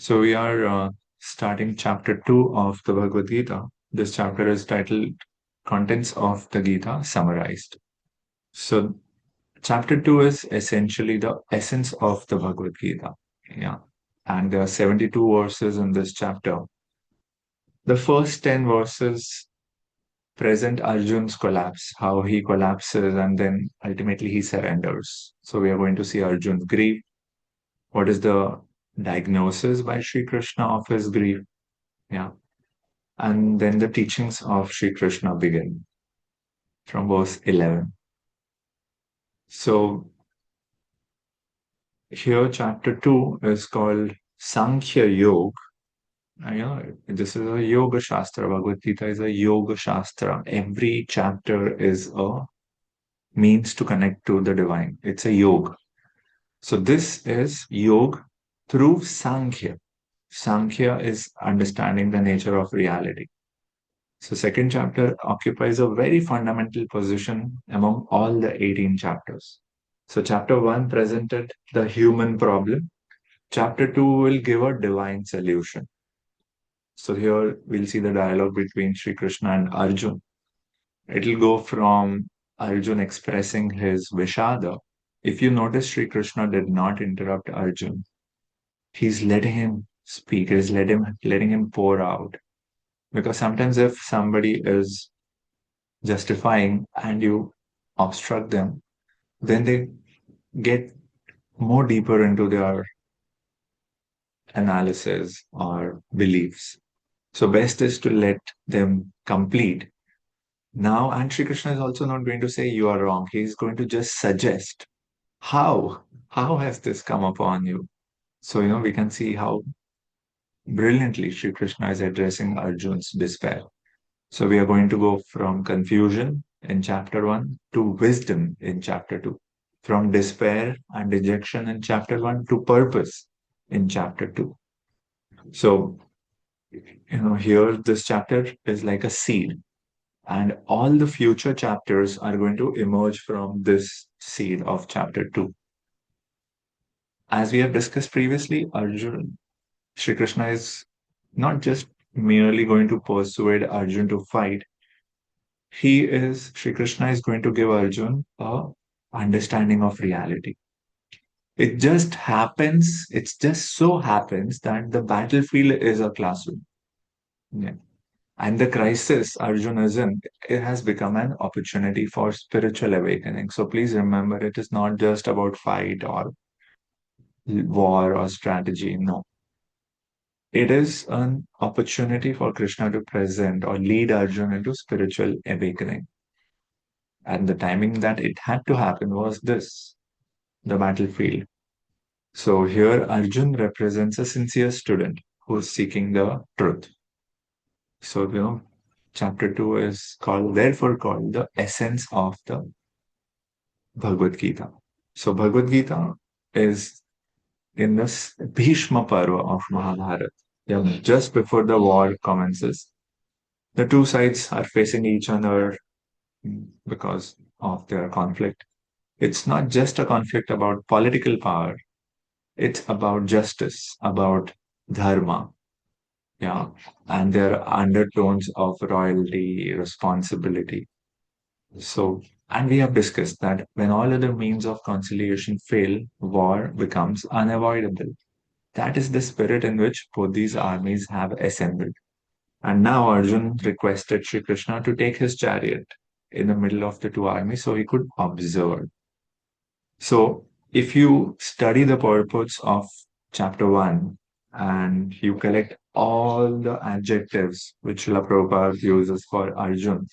So we are starting chapter 2 of the Bhagavad Gita. This chapter is titled Contents of the Gita Summarized. So chapter 2 is essentially the essence of the Bhagavad Gita. Yeah. And there are 72 verses in this chapter. The first 10 verses present Arjun's collapse, how he collapses and then ultimately he surrenders. So we are going to see Arjun's grief. What is the diagnosis by Sri Krishna of his grief? Yeah. And then the teachings of Sri Krishna begin from verse 11. So here, chapter 2 is called Sankhya Yoga. This is a Yoga Shastra. Bhagavad Gita is a Yoga Shastra. Every chapter is a means to connect to the divine. It's a yoga. So this is yoga through Sankhya. Sankhya is understanding the nature of reality. So second chapter occupies a very fundamental position among all the 18 chapters. So chapter 1 presented the human problem. Chapter 2 will give a divine solution. So here we'll see the dialogue between Sri Krishna and Arjun. It'll go from Arjun expressing his Vishada. If you notice, Sri Krishna did not interrupt Arjun. He's letting him speak, he's letting him pour out. Because sometimes if somebody is justifying and you obstruct them, then they get more deeper into their analysis or beliefs. So best is to let them complete. Now, and Sri Krishna is also not going to say you are wrong. He is going to just suggest how has this come upon you. So we can see how brilliantly Sri Krishna is addressing Arjun's despair. So we are going to go from confusion in chapter 1 to wisdom in chapter 2, from despair and dejection in chapter 1 to purpose in chapter 2. So, here this chapter is like a seed, and all the future chapters are going to emerge from this seed of chapter 2. As we have discussed previously, Sri Krishna is not just merely going to persuade Arjun to fight. Sri Krishna is going to give Arjun a understanding of reality. It just so happens that the battlefield is a classroom. Yeah. And the crisis Arjun is in, it has become an opportunity for spiritual awakening. So please remember, it is not just about fight or war or strategy. No. It is an opportunity for Krishna to present or lead Arjun into spiritual awakening. And the timing that it had to happen was this, the battlefield. So here Arjun represents a sincere student who is seeking the truth. So, chapter 2 is therefore called the essence of the Bhagavad Gita. So Bhagavad Gita is in this Bhishma Parva of Mahabharata. Yeah, just before the war commences, the two sides are facing each other because of their conflict. It's not just a conflict about political power, it's about justice, about dharma. Yeah. And there are undertones of royalty, responsibility. So, and we have discussed that when all other means of conciliation fail, war becomes unavoidable. That is the spirit in which both these armies have assembled. And now Arjun requested Sri Krishna to take his chariot in the middle of the two armies so he could observe. So, if you study the purports of chapter 1 and you collect all the adjectives which Srila Prabhupada uses for Arjun,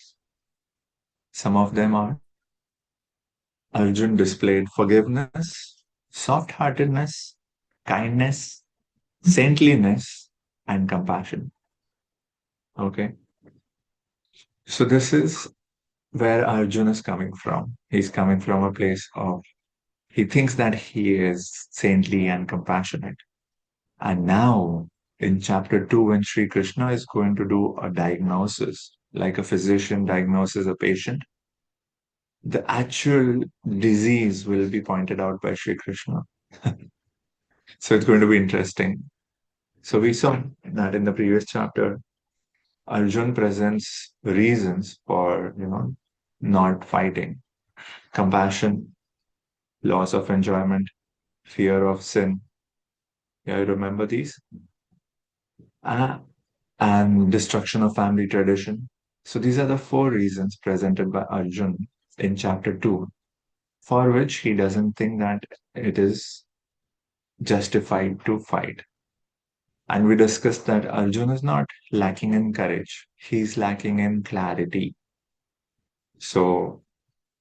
some of them are Arjun displayed forgiveness, soft heartedness, kindness, saintliness, and compassion. Okay. So, this is where Arjun is coming from. He's coming from a place of, he thinks that he is saintly and compassionate. And now, in chapter 2, when Sri Krishna is going to do a diagnosis, like a physician diagnoses a patient, the actual disease will be pointed out by Sri Krishna. So it's going to be interesting. So we saw that in the previous chapter, Arjun presents reasons for, not fighting: compassion, loss of enjoyment, fear of sin. Yeah, you remember these? Uh, and destruction of family tradition. So these are the four reasons presented by Arjun in chapter 2, for which he doesn't think that it is justified to fight. And we discussed that Arjun is not lacking in courage, he's lacking in clarity. So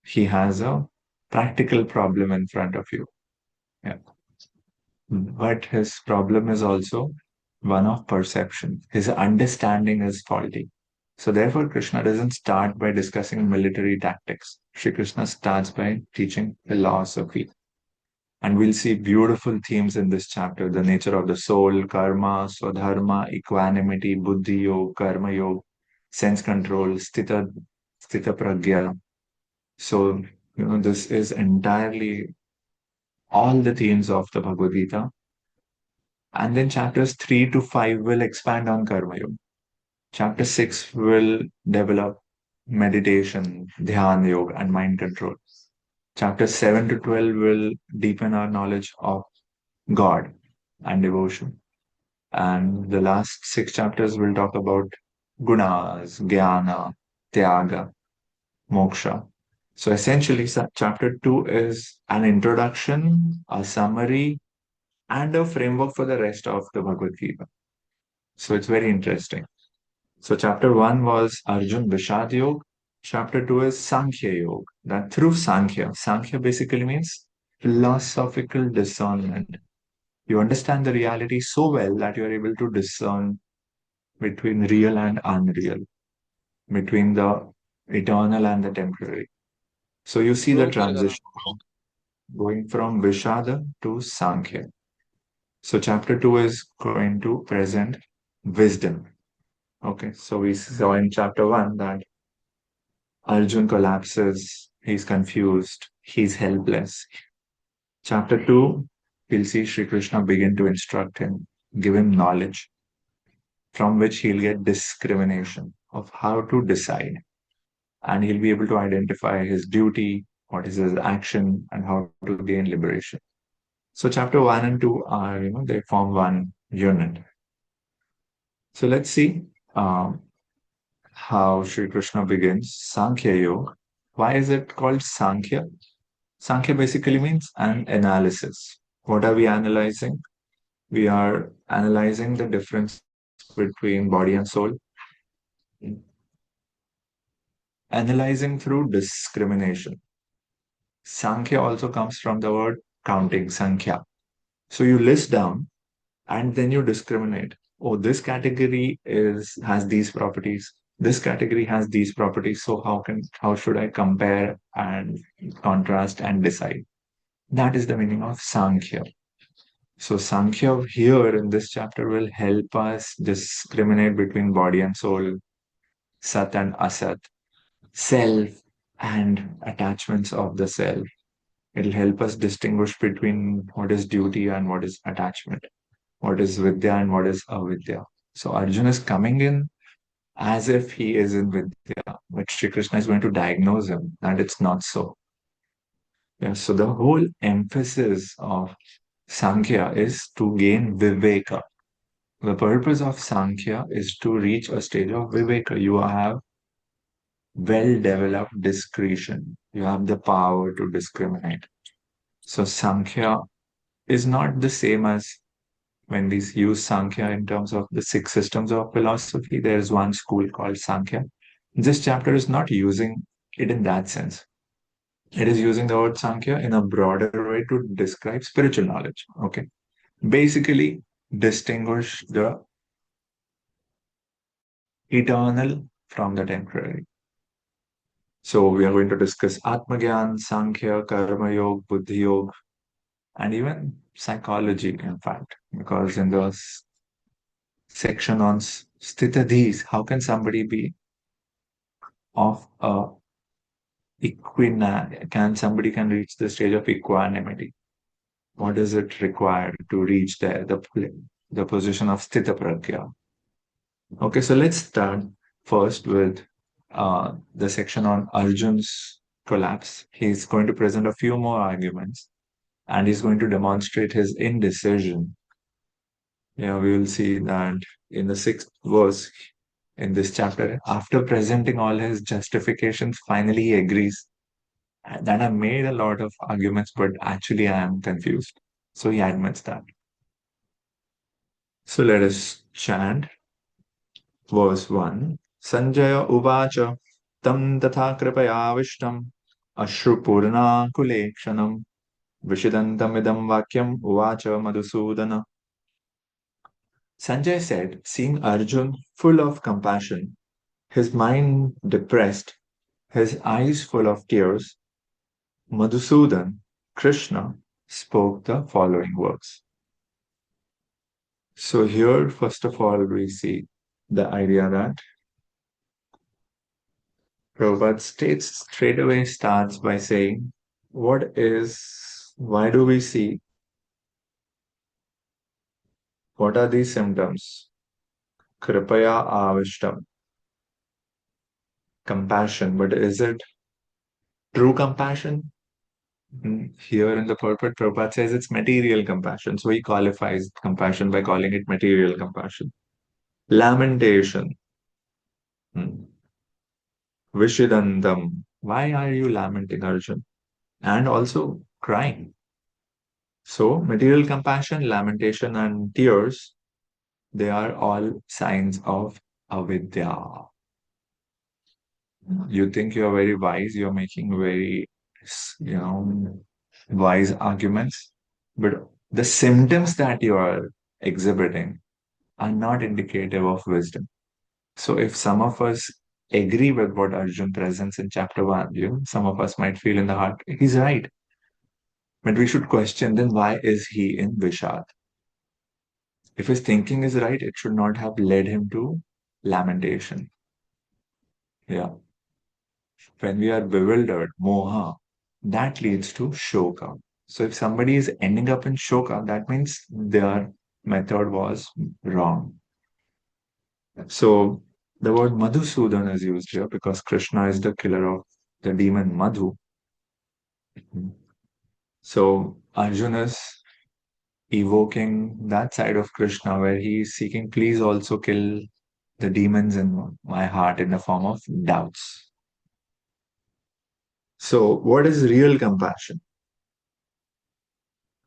he has a practical problem in front of you. Yeah. But his problem is also one of perception. His understanding is faulty. So therefore, Krishna doesn't start by discussing military tactics. Shri Krishna starts by teaching philosophy. And we'll see beautiful themes in this chapter: the nature of the soul, karma, swadharma, equanimity, buddhi yoga, karma yoga, sense control, sthita pragya. So, this is entirely all the themes of the Bhagavad Gita. And then chapters 3 to 5 will expand on karma yoga. Chapter 6 will develop meditation, dhyana yoga, and mind control. Chapter 7 to 12 will deepen our knowledge of God and devotion. And the last six chapters will talk about gunas, jnana, tyaga, moksha. So essentially, chapter 2 is an introduction, a summary, and a framework for the rest of the Bhagavad Gita. So it's very interesting. So chapter 1 was Arjun Vishad Yoga. Chapter 2 is Sankhya Yoga. That through Sankhya basically means philosophical discernment. You understand the reality so well that you are able to discern between real and unreal, between the eternal and the temporary. So you see the transition going from Vishada to Sankhya. So chapter 2 is going to present wisdom. Okay, so we saw in chapter 1 that Arjun collapses, he's confused, he's helpless. Chapter 2, we'll see Sri Krishna begin to instruct him, give him knowledge from which he'll get discrimination of how to decide. And he'll be able to identify his duty, what is his action, and how to gain liberation. So chapter 1 and 2 are, they form one unit. So let's see how Sri Krishna begins Sankhya Yoga. Why is it called Sankhya? Sankhya basically means an analysis. What are we analyzing? We are analyzing the difference between body and soul, analyzing through discrimination. Sankhya also comes from the word counting, Sankhya. So you list down and then you discriminate. Oh, this category has these properties. This category has these properties. So how should I compare and contrast and decide? That is the meaning of Sankhya. So Sankhya here in this chapter will help us discriminate between body and soul, Sat and Asat, self and attachments of the self. It'll help us distinguish between what is duty and what is attachment, what is Vidya and what is Avidya. So Arjuna is coming in as if he is in Vidya, but Shri Krishna is going to diagnose him that it's not so. Yeah, so the whole emphasis of Sankhya is to gain Viveka. The purpose of Sankhya is to reach a stage of Viveka. You have well developed discretion, you have the power to discriminate. So, Sankhya is not the same as when we use Sankhya in terms of the six systems of philosophy. There is one school called Sankhya. This chapter is not using it in that sense. It is using the word Sankhya in a broader way to describe spiritual knowledge. Okay. Basically, distinguish the eternal from the temporary. So we are going to discuss Atmagyan, Sankhya, Karma Yoga, Buddhi Yoga, and even psychology, in fact, because in the section on Sthitadhis, how can somebody be of can somebody can reach the stage of equanimity? What does it require to reach there? the position of Sthita Pragya. Okay, so let's start first with the section on Arjun's collapse. He's going to present a few more arguments and he's going to demonstrate his indecision. Yeah, we will see that in the sixth verse in this chapter, after presenting all his justifications, finally he agrees that I made a lot of arguments, but actually I am confused. So he admits that. So let us chant verse 1. Sanjaya Uvacha Tam Tatha Kripayavishtam Ashrupurna Kulekshanam Vishidantamidam Vakyam Uvacha Madhusudana. Sanjay said, seeing Arjun full of compassion, his mind depressed, his eyes full of tears, Madhusudan, Krishna, spoke the following words. So here, first of all, we see the idea that Prabhupada states straight away starts by saying, why do we see, what are these symptoms? Kripaya avishtam, compassion, but is it true compassion? Here in the purport, Prabhupada says it's material compassion. So he qualifies compassion by calling it material compassion. Lamentation. Hmm. Vishidandam. Why are you lamenting, Arjun? And also crying. So material compassion, lamentation, and tears, they are all signs of avidya. You think you're very wise, you're making very, wise arguments, but the symptoms that you are exhibiting are not indicative of wisdom. So if some of us agree with what Arjun presents in chapter 1, some of us might feel in the heart, he's right. But we should question then why is he in Vishad? If his thinking is right, it should not have led him to lamentation. Yeah. When we are bewildered, moha, that leads to shoka. So if somebody is ending up in shoka, that means their method was wrong. So the word Madhusudan is used here because Krishna is the killer of the demon Madhu. So Arjuna is evoking that side of Krishna where he is seeking, please also kill the demons in my heart in the form of doubts. So, what is real compassion?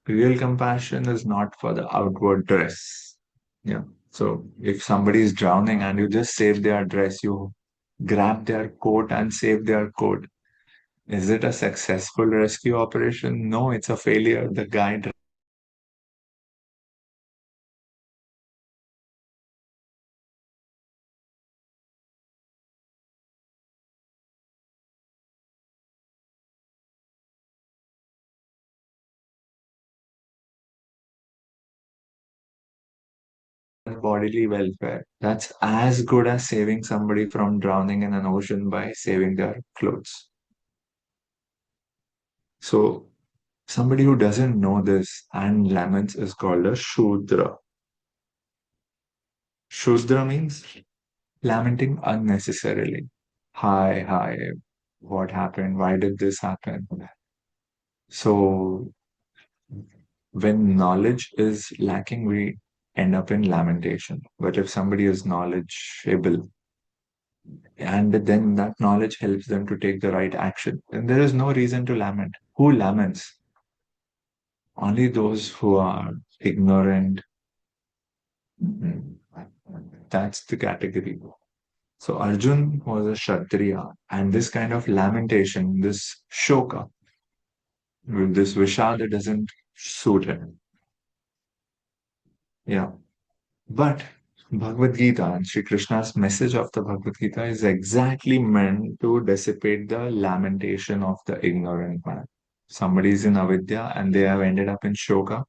Real compassion is not for the outward dress. Yeah. So, if somebody is drowning and you just save their dress, you grab their coat and save their coat. Is it a successful rescue operation? No, it's a failure. The guy bodily welfare. That's as good as saving somebody from drowning in an ocean by saving their clothes. So, somebody who doesn't know this and laments is called a Shudra. Shudra means lamenting unnecessarily. Hi, what happened? Why did this happen? So, when knowledge is lacking, we end up in lamentation. But if somebody is knowledgeable, and then that knowledge helps them to take the right action, then there is no reason to lament. Who laments? Only those who are ignorant. Mhm. That's the category. So Arjun was a Kshatriya, and this kind of lamentation, this shoka, this Vishada doesn't suit him. Yeah. But Bhagavad Gita and Sri Krishna's message of the Bhagavad Gita is exactly meant to dissipate the lamentation of the ignorant man. Somebody is in avidya and they have ended up in shoka.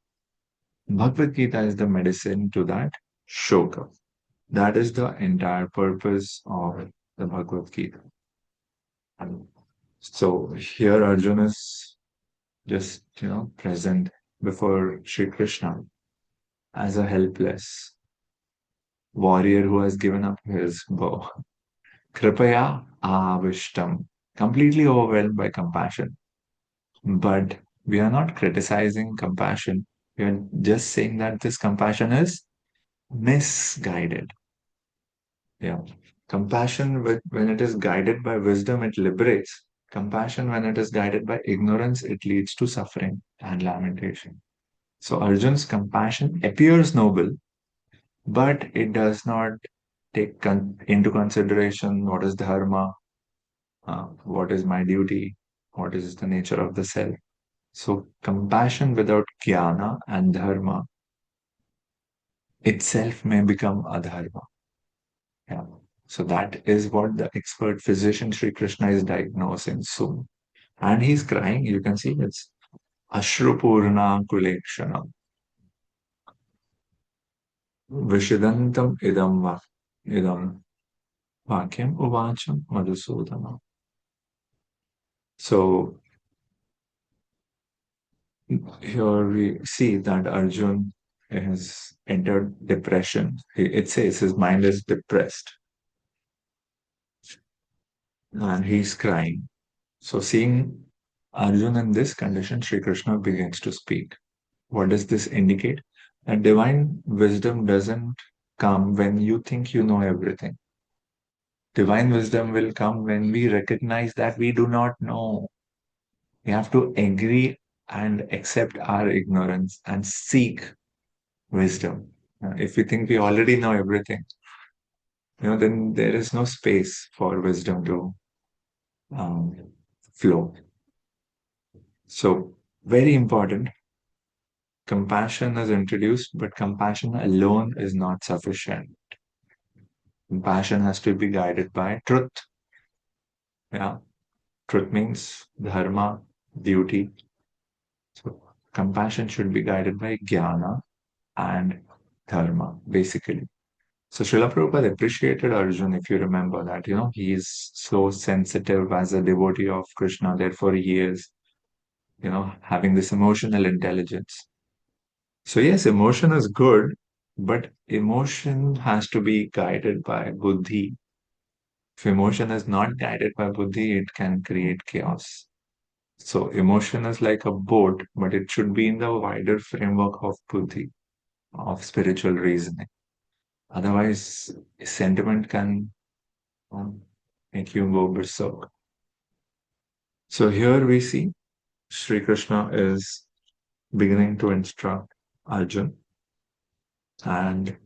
Bhagavad Gita is the medicine to that shoka. That is the entire purpose of the Bhagavad Gita. So here Arjuna is just, present before Sri Krishna. as a helpless warrior who has given up his bow. Kripaya avishtam, completely overwhelmed by compassion. But we are not criticizing compassion. We are just saying that this compassion is misguided. Yeah. Compassion, when it is guided by wisdom, it liberates. Compassion, when it is guided by ignorance, it leads to suffering and lamentation. So Arjun's compassion appears noble, but it does not take into consideration what is dharma, what is my duty, what is the nature of the self. So compassion without jnana and dharma itself may become adharma. Yeah. So that is what the expert physician Sri Krishna is diagnosing soon. And he's crying. You can see it's Ashrupurna Kulekshana. Vishidantam idam vakyam uvacham madhusudana. So here we see that Arjun has entered depression. It says his mind is depressed and he's crying. So seeing Arjun in this condition, Sri Krishna begins to speak. What does this indicate? That divine wisdom doesn't come when you think you know everything. Divine wisdom will come when we recognize that we do not know. We have to agree and accept our ignorance and seek wisdom. If we think we already know everything, then there is no space for wisdom to um, flow. So, very important. Compassion is introduced, but compassion alone is not sufficient. Compassion has to be guided by truth. Yeah, truth means dharma, duty. So, compassion should be guided by jnana and dharma, basically. So Srila Prabhupada appreciated Arjun, if you remember that, he is so sensitive as a devotee of Krishna. Therefore, he is, having this emotional intelligence. So yes, emotion is good, but emotion has to be guided by buddhi. If emotion is not guided by buddhi, it can create chaos. So emotion is like a boat, but it should be in the wider framework of buddhi, of spiritual reasoning. Otherwise, sentiment can make you go berserk. So here we see Sri Krishna is beginning to instruct Arjun. And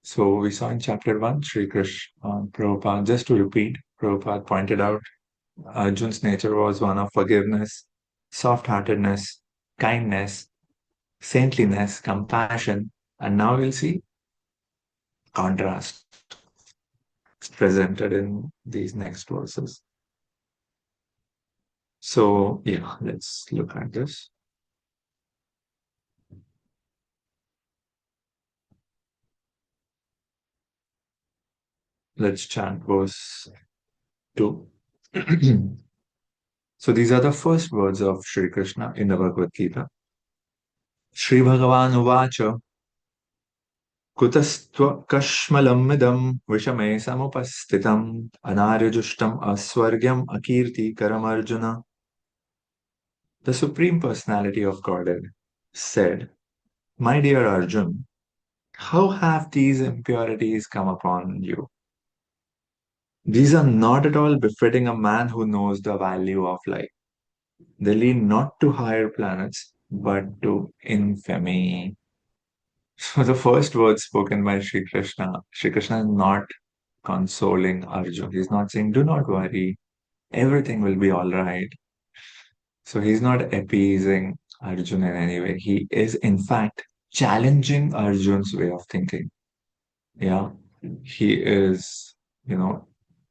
so we saw in chapter 1, Sri Krishna, Prabhupada, just to repeat, Prabhupada pointed out Arjun's nature was one of forgiveness, soft heartedness, kindness, saintliness, compassion. And now we'll see contrast presented in these next verses. So, yeah, let's look at this. Let's chant verse 2. So these are the first words of Sri Krishna in the Bhagavad Gita. Sri Bhagavan Uvacha Kutastvakashmalam idam vishame samupastitam anaryajushtam aswargyam akirti karamarjuna. The Supreme Personality of Godhead said, My dear Arjun, how have these impurities come upon you? These are not at all befitting a man who knows the value of life. They lead not to higher planets, but to infamy. So the first words spoken by Sri Krishna is not consoling Arjun. He's not saying, do not worry, everything will be all right. So he's not appeasing Arjun in any way. He is, in fact, challenging Arjun's way of thinking. Yeah, he is,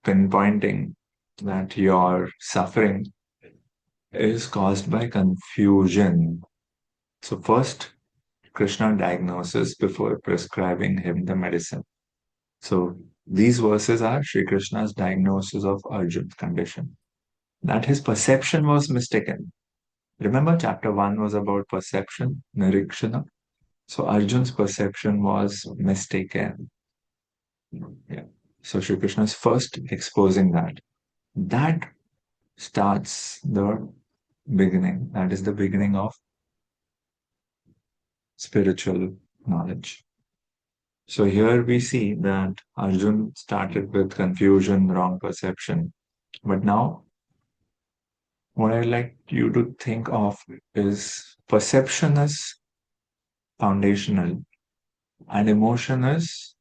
pinpointing that your suffering is caused by confusion. So first, Krishna diagnoses before prescribing him the medicine. So these verses are Sri Krishna's diagnosis of Arjun's condition, that his perception was mistaken. Remember, chapter 1 was about perception, nirikshana. So Arjun's perception was mistaken. Yeah. So Shri Krishna is first exposing that. That starts the beginning. That is the beginning of spiritual knowledge. So here we see that Arjun started with confusion, wrong perception. But now, what I'd like you to think of is perception is foundational and emotion is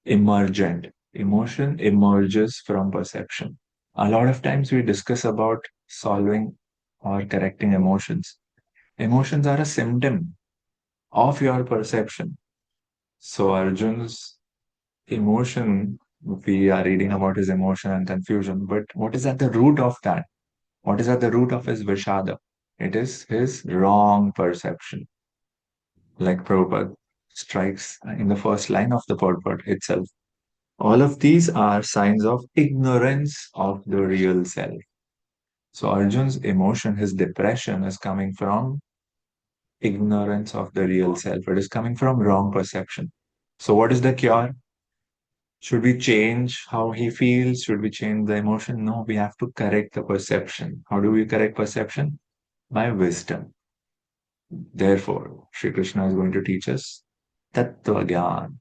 emergent. Emotion emerges from perception. A lot of times we discuss about solving or correcting emotions. Emotions are a symptom of your perception. So Arjun's emotion, we are reading about his emotion and confusion, but what is at the root of that? What is at the root of his Vishada? It is his wrong perception. Like Prabhupada strikes in the first line of the purport itself. All of these are signs of ignorance of the real self. So Arjun's emotion, his depression is coming from ignorance of the real self. It is coming from wrong perception. So what is the cure? Should we change how he feels? Should we change the emotion? No, we have to correct the perception. How do we correct perception? By wisdom. Therefore, Sri Krishna is going to teach us Tattva Gyan.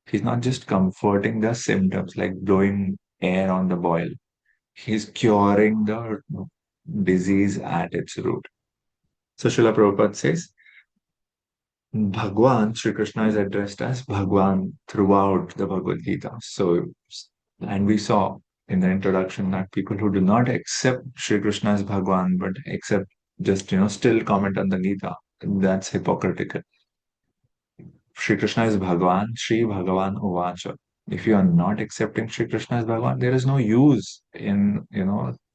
He's not just comforting the symptoms like blowing air on the boil. He's curing the disease at its root. So Srila Prabhupada says, Bhagwan, Sri Krishna is addressed as Bhagwan throughout the Bhagavad Gita. So, and we saw in the introduction that people who do not accept Sri Krishna as Bhagwan, but accept just, still comment on the Gita, that's hypocritical. Shri Krishna is Bhagwan, Shri Bhagavan Uvacha. If you are not accepting Shri Krishna as Bhagwan, there is no use in,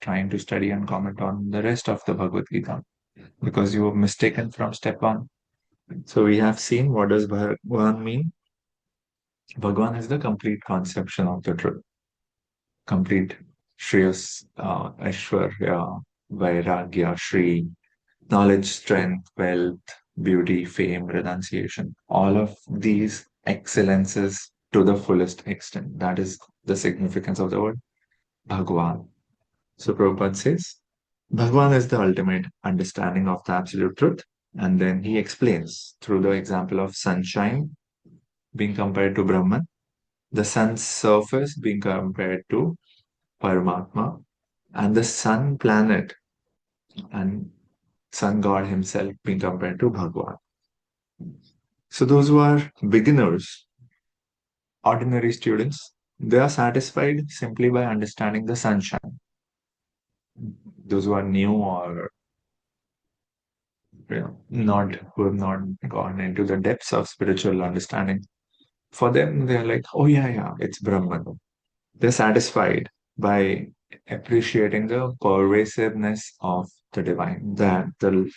trying to study and comment on the rest of the Bhagavad Gita because you were mistaken from step one. So we have seen what does Bhagwan mean. Bhagwan is the complete conception of the truth, complete Shriyas, Aishwarya, Vairagya, Shri, knowledge, strength, wealth, beauty, fame, renunciation, all of these excellences to the fullest extent. That is the significance of the word Bhagwan. So Prabhupada says, Bhagwan is the ultimate understanding of the absolute truth. And then he explains through the example of sunshine being compared to Brahman, the sun's surface being compared to Paramatma, and the sun planet and sun god himself being compared to Bhagwan. So those who are beginners, ordinary students, they are satisfied simply by understanding the sunshine. Those who are new or not who have not gone into the depths of spiritual understanding, for them they're like, oh yeah, it's Brahman. They're satisfied by appreciating the pervasiveness of the divine, that the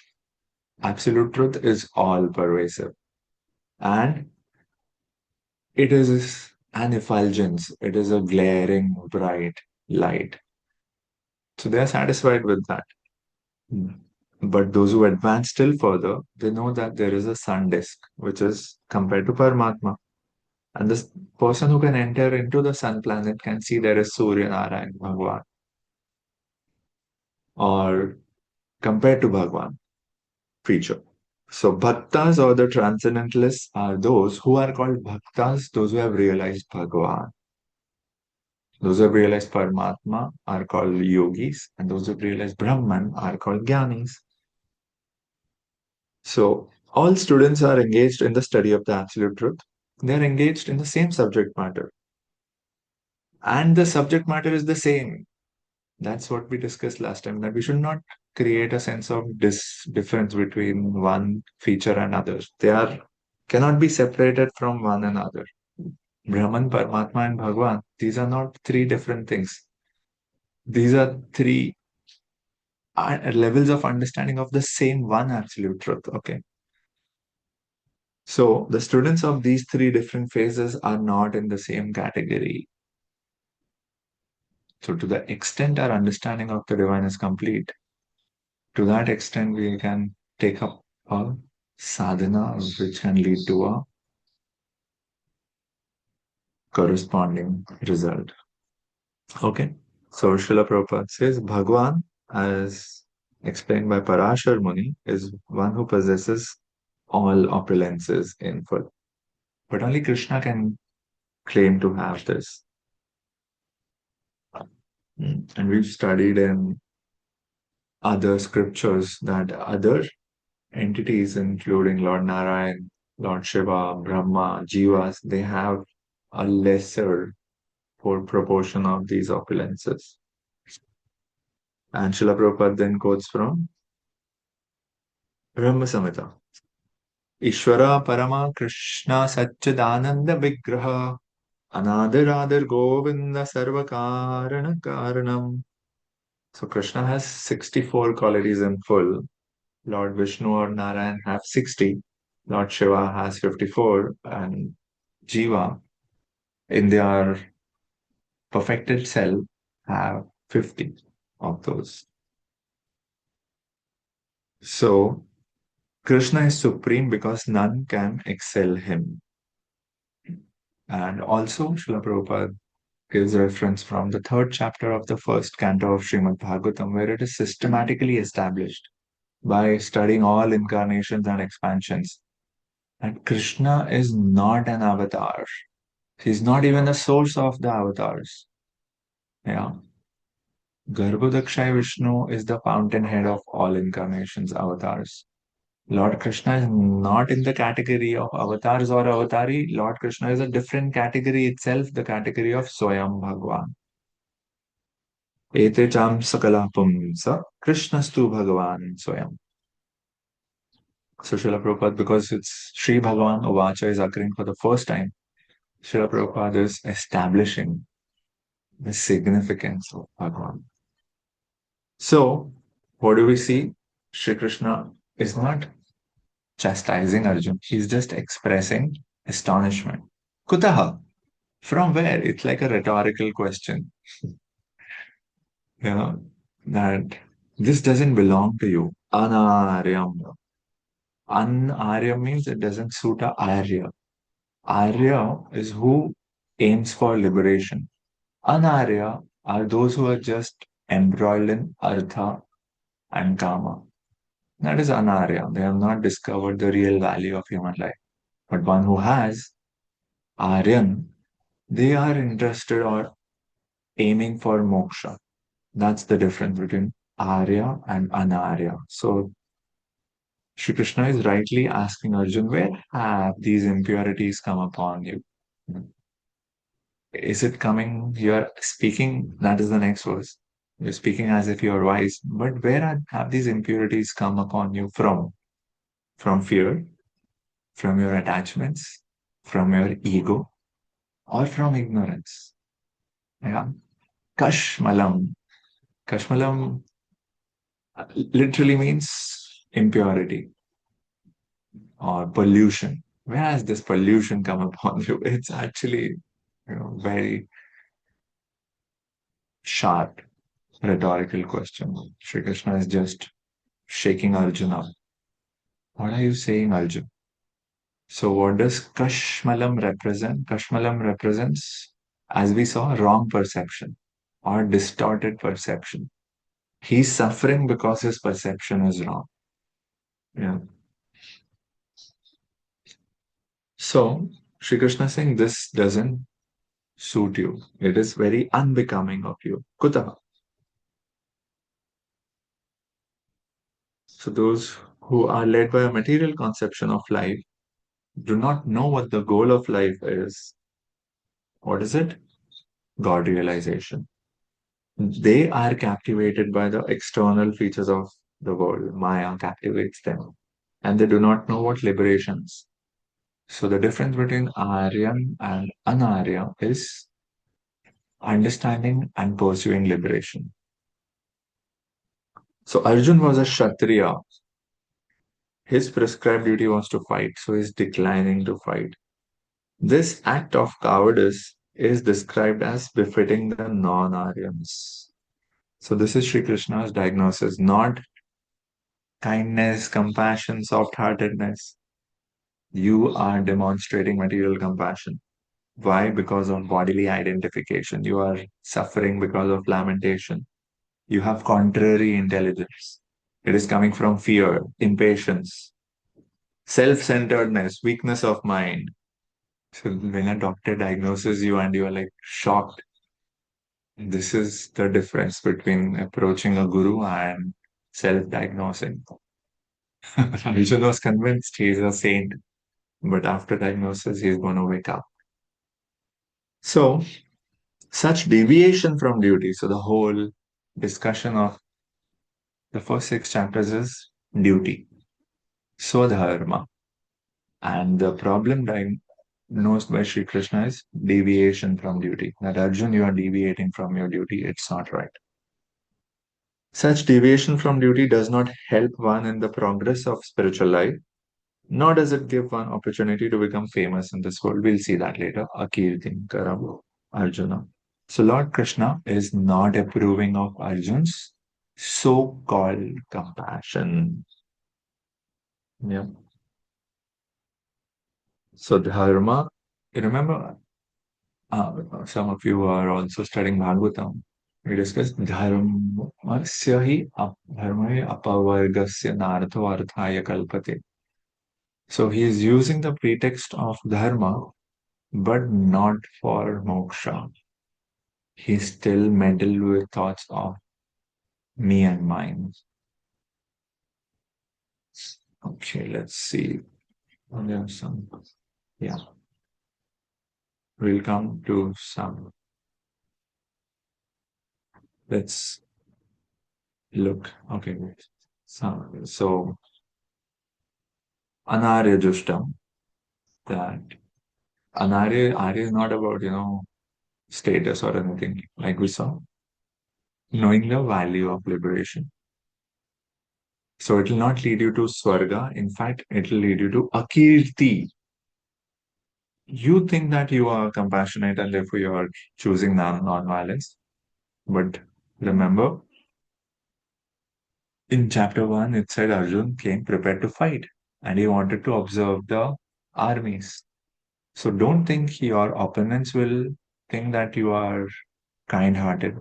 absolute truth is all pervasive. And it is an effulgence, it is a glaring, bright light. So they are satisfied with that. But those who advance still further, they know that there is a sun disk, which is compared to Paramatma. And this person who can enter into the sun planet can see there is Surya Narayan Bhagwan, or compared to Bhagwan, creature. So bhaktas or the transcendentalists are those who are called bhaktas, those who have realized Bhagwan. Those who have realized Paramatma are called yogis, and those who have realized Brahman are called jnanis. So, all students are engaged in the study of the absolute truth. They are engaged in the same subject matter, and the subject matter is the same. That's what we discussed last time, that we should not create a sense of difference between one feature and others. They are cannot be separated from one another. Brahman, Paramatma, and Bhagwan, these are not three different things. These are three levels of understanding of the same one absolute truth. Okay. So the students of these three different phases are not in the same category. So to the extent our understanding of the divine is complete, to that extent we can take up all sadhana which can lead to a corresponding result. Okay. So Srila Prabhupada says Bhagwan, as explained by Parashar Muni, is one who possesses all opulences in full. But only Krishna can claim to have this. And we've studied in other scriptures that other entities, including Lord Narayan, Lord Shiva, Brahma, Jivas, they have a lesser proportion of these opulences. And Srila Prabhupada then quotes from Brahma Samhita. Ishvara Parama Krishna Satchidananda Vigraha Anadir Adir Govinda Sarva Karana Karanam. So Krishna has 64 qualities in full. Lord Vishnu or Narayan have 60. Lord Shiva has 54. And Jiva, in their perfected self, have 50 of those. So Krishna is supreme because none can excel him. And also, Srila Prabhupada gives reference from the third chapter of the first canto of Srimad Bhagavatam, where it is systematically established by studying all incarnations and expansions. And Krishna is not an avatar. He's not even the source of the avatars. Yeah. Garbhodakshaya Vishnu is the fountainhead of all incarnations, avatars. Lord Krishna is not in the category of avatars or avatari. Lord Krishna is a different category itself, the category of Swayam Bhagwan. Ete cham sakala pumsa Krishnastu Bhagavan Swayam. So Srila Prabhupada, because it's Sri Bhagavan Uvacha is occurring for the first time, Srila Prabhupada is establishing the significance of Bhagavan. So, what do we see? Sri Krishna is not chastising Arjun, he's just expressing astonishment. Kutaha? From where? It's like a rhetorical question. You know, that this doesn't belong to you. Anaryam. Anaryam means it doesn't suit a Arya. Arya is who aims for liberation. Anarya are those who are just embroiled in artha and kama. That is anarya. They have not discovered the real value of human life. But one who has, Aryan, they are interested or aiming for moksha. That's the difference between Arya and Anarya. So Shri Krishna is rightly asking Arjun, where have these impurities come upon you? Is it coming? You're speaking, that is the next verse. You're speaking as if you're wise, but have these impurities come upon you from? From fear, from your attachments, from your ego, or from ignorance? Yeah. Kashmalam. Kashmalam literally means impurity or pollution. Where has this pollution come upon you? It's actually, very sharp rhetorical question. Shri Krishna is just shaking Arjuna. What are you saying, Arjun? So, what does Kashmalam represent? Kashmalam represents, as we saw, wrong perception or distorted perception. He's suffering because his perception is wrong. Yeah. So, Shri Krishna is saying this doesn't suit you. It is very unbecoming of you. Kutaha. So, those who are led by a material conception of life do not know what the goal of life is. What is it? God realization. They are captivated by the external features of the world. Maya captivates them. And they do not know what liberation is. So the difference between Aryan and Anarya is understanding and pursuing liberation. So Arjun was a Kshatriya. His prescribed duty was to fight, so he's declining to fight. This act of cowardice is described as befitting the non-Aryans. So this is Sri Krishna's diagnosis, not kindness, compassion, soft heartedness. You are demonstrating material compassion. Why? Because of bodily identification. You are suffering because of lamentation. You have contrary intelligence. It is coming from fear, impatience, self centeredness, weakness of mind. So when a doctor diagnoses you and you are like shocked, this is the difference between approaching a guru and self diagnosing. Arjun was convinced he is a saint, but after diagnosis, he's going to wake up. So, such deviation from duty. So, the whole discussion of the first six chapters is duty, swadharma. And the problem diagnosed by Sri Krishna is deviation from duty. That Arjun, you are deviating from your duty. It's not right. Such deviation from duty does not help one in the progress of spiritual life, nor does it give one opportunity to become famous in this world. We'll see that later. Akirtin Karam Arjuna. So Lord Krishna is not approving of Arjun's so-called compassion. Yeah. So dharma, you remember, some of you are also studying Bhagavatam. We discussed dharmasya dharma apavargasya nartho arthaya kalpate. So he is using the pretext of dharma, but not for moksha. He still meddled with thoughts of me and mine. Okay, let's see. There's some, yeah, we'll come to some. Let's look. Okay, so Anarya Jushtam, that Arya is not about, status or anything like we saw, knowing the value of liberation. So it will not lead you to Swarga. In fact, it will lead you to Akirti. You think that you are compassionate and therefore you are choosing non-violence. But remember, in chapter 1, it said Arjun came prepared to fight and he wanted to observe the armies. So don't think your opponents will think that you are kind hearted.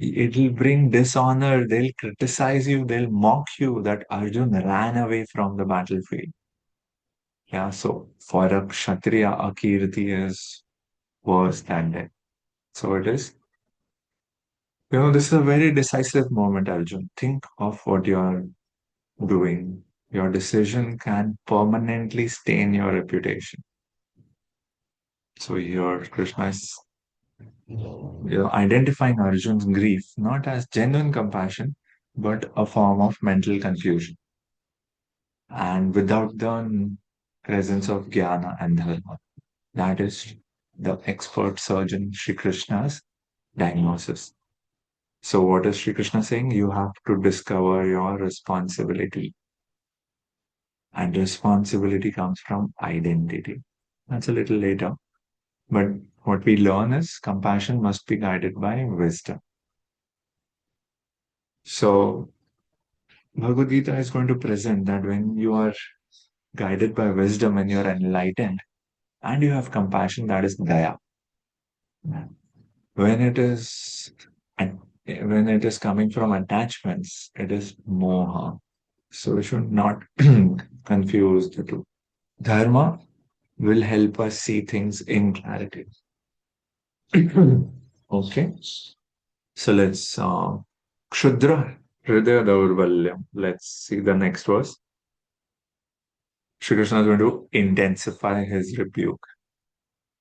It'll bring dishonor. They'll criticize you. They'll mock you that Arjun ran away from the battlefield. Yeah, so for a Kshatriya, Akirti is worse than death. So it is. This is a very decisive moment, Arjun. Think of what you're doing. Your decision can permanently stain your reputation. So your Krishna is identifying Arjun's grief not as genuine compassion, but a form of mental confusion. And without the presence of jnana and dharma, that is the expert surgeon Sri Krishna's diagnosis. So what is Sri Krishna saying? You have to discover your responsibility. And responsibility comes from identity. That's a little later. But what we learn is compassion must be guided by wisdom. So Bhagavad Gita is going to present that when you are guided by wisdom and you're enlightened and you have compassion, that is daya. When it is when it is coming from attachments, it is moha. So we should not confuse the two. Dharma will help us see things in clarity. Okay. So let's Kshudra Hridaya Daurvalyam. Let's see the next verse. Shri Krishna is going to intensify his rebuke.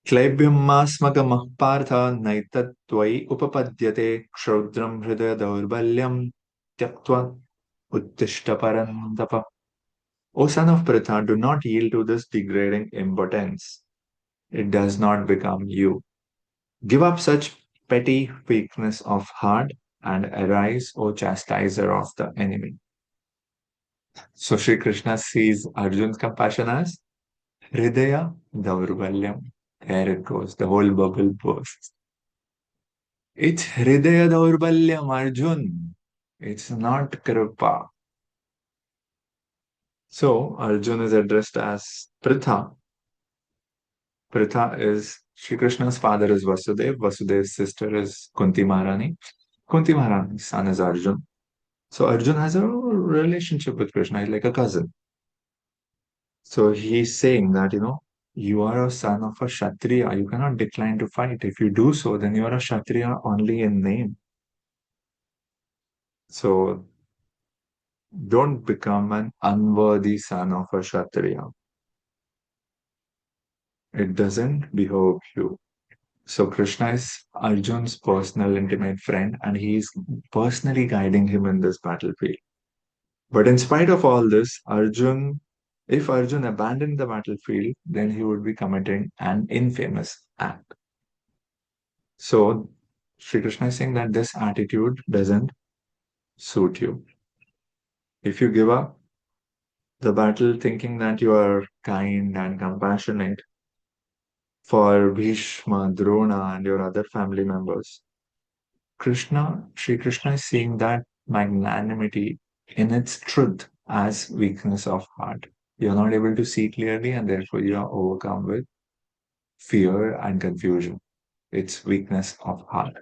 क्लैब्यमास्मगमः Partha नैतत्त्वयि उपपद्यते क्षुद्रं हृदय दौर्बल्यं त्यक्त्वा उत्तिष्ठ परन्तप. O son of Pritha, do not yield to this degrading impotence. It does not become you. Give up such petty weakness of heart and arise, O chastiser of the enemy. So Sri Krishna sees Arjun's compassion as Hridaya Daurvalyam. There it goes, the whole bubble bursts. It's Hridaya Daurbalyam, Arjun. It's not Kripa. So Arjun is addressed as Pritha. Pritha is Shri Krishna's father is Vasudev. Vasudev's sister is Kunti Maharani. Kunti Maharani's son is Arjun. So Arjun has a relationship with Krishna. He's like a cousin. So he's saying that, you are a son of a Kshatriya. You cannot decline to fight. If you do so, then you are a Kshatriya only in name. So don't become an unworthy son of a Kshatriya. It doesn't behoove you. So Krishna is Arjun's personal intimate friend and he's personally guiding him in this battlefield. But in spite of all this, if Arjun abandoned the battlefield, then he would be committing an infamous act. So Sri Krishna is saying that this attitude doesn't suit you. If you give up the battle thinking that you are kind and compassionate for Bhishma, Drona, and your other family members, Sri Krishna is seeing that magnanimity in its truth as weakness of heart. You're not able to see clearly, and therefore you are overcome with fear and confusion. It's weakness of heart.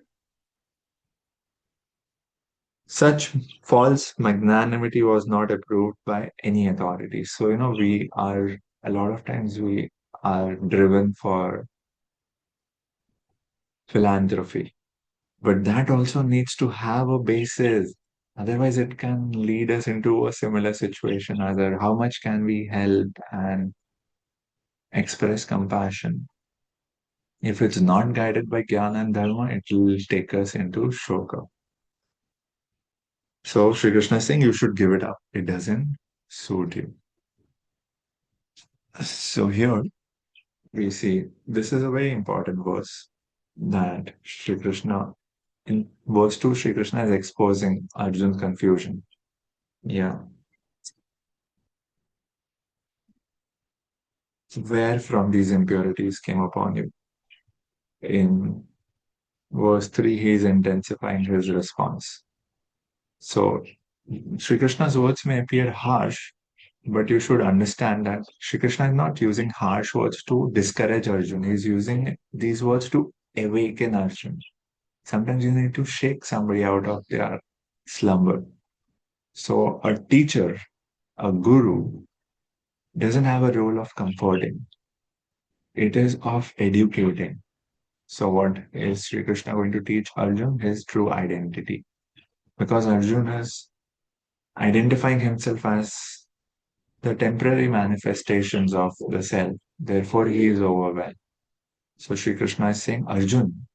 Such false magnanimity was not approved by any authority. So, a lot of times we are driven for philanthropy, but that also needs to have a basis. Otherwise, it can lead us into a similar situation. Either how much can we help and express compassion? If it's not guided by Jnana and Dharma, it will take us into Shoka. So Sri Krishna is saying you should give it up. It doesn't suit you. So here we see this is a very important verse that Sri Krishna, in verse 2, Sri Krishna is exposing Arjun's confusion. Yeah. Where from these impurities came upon you. In verse 3, he is intensifying his response. So Sri Krishna's words may appear harsh, but you should understand that Shri Krishna is not using harsh words to discourage Arjun. He's using these words to awaken Arjun. Sometimes you need to shake somebody out of their slumber. So a teacher, a guru, doesn't have a role of comforting. It is of educating. So what is Sri Krishna going to teach Arjun? His true identity. Because Arjun is identifying himself as the temporary manifestations of the self. Therefore, he is overwhelmed. So Sri Krishna is saying, Arjun,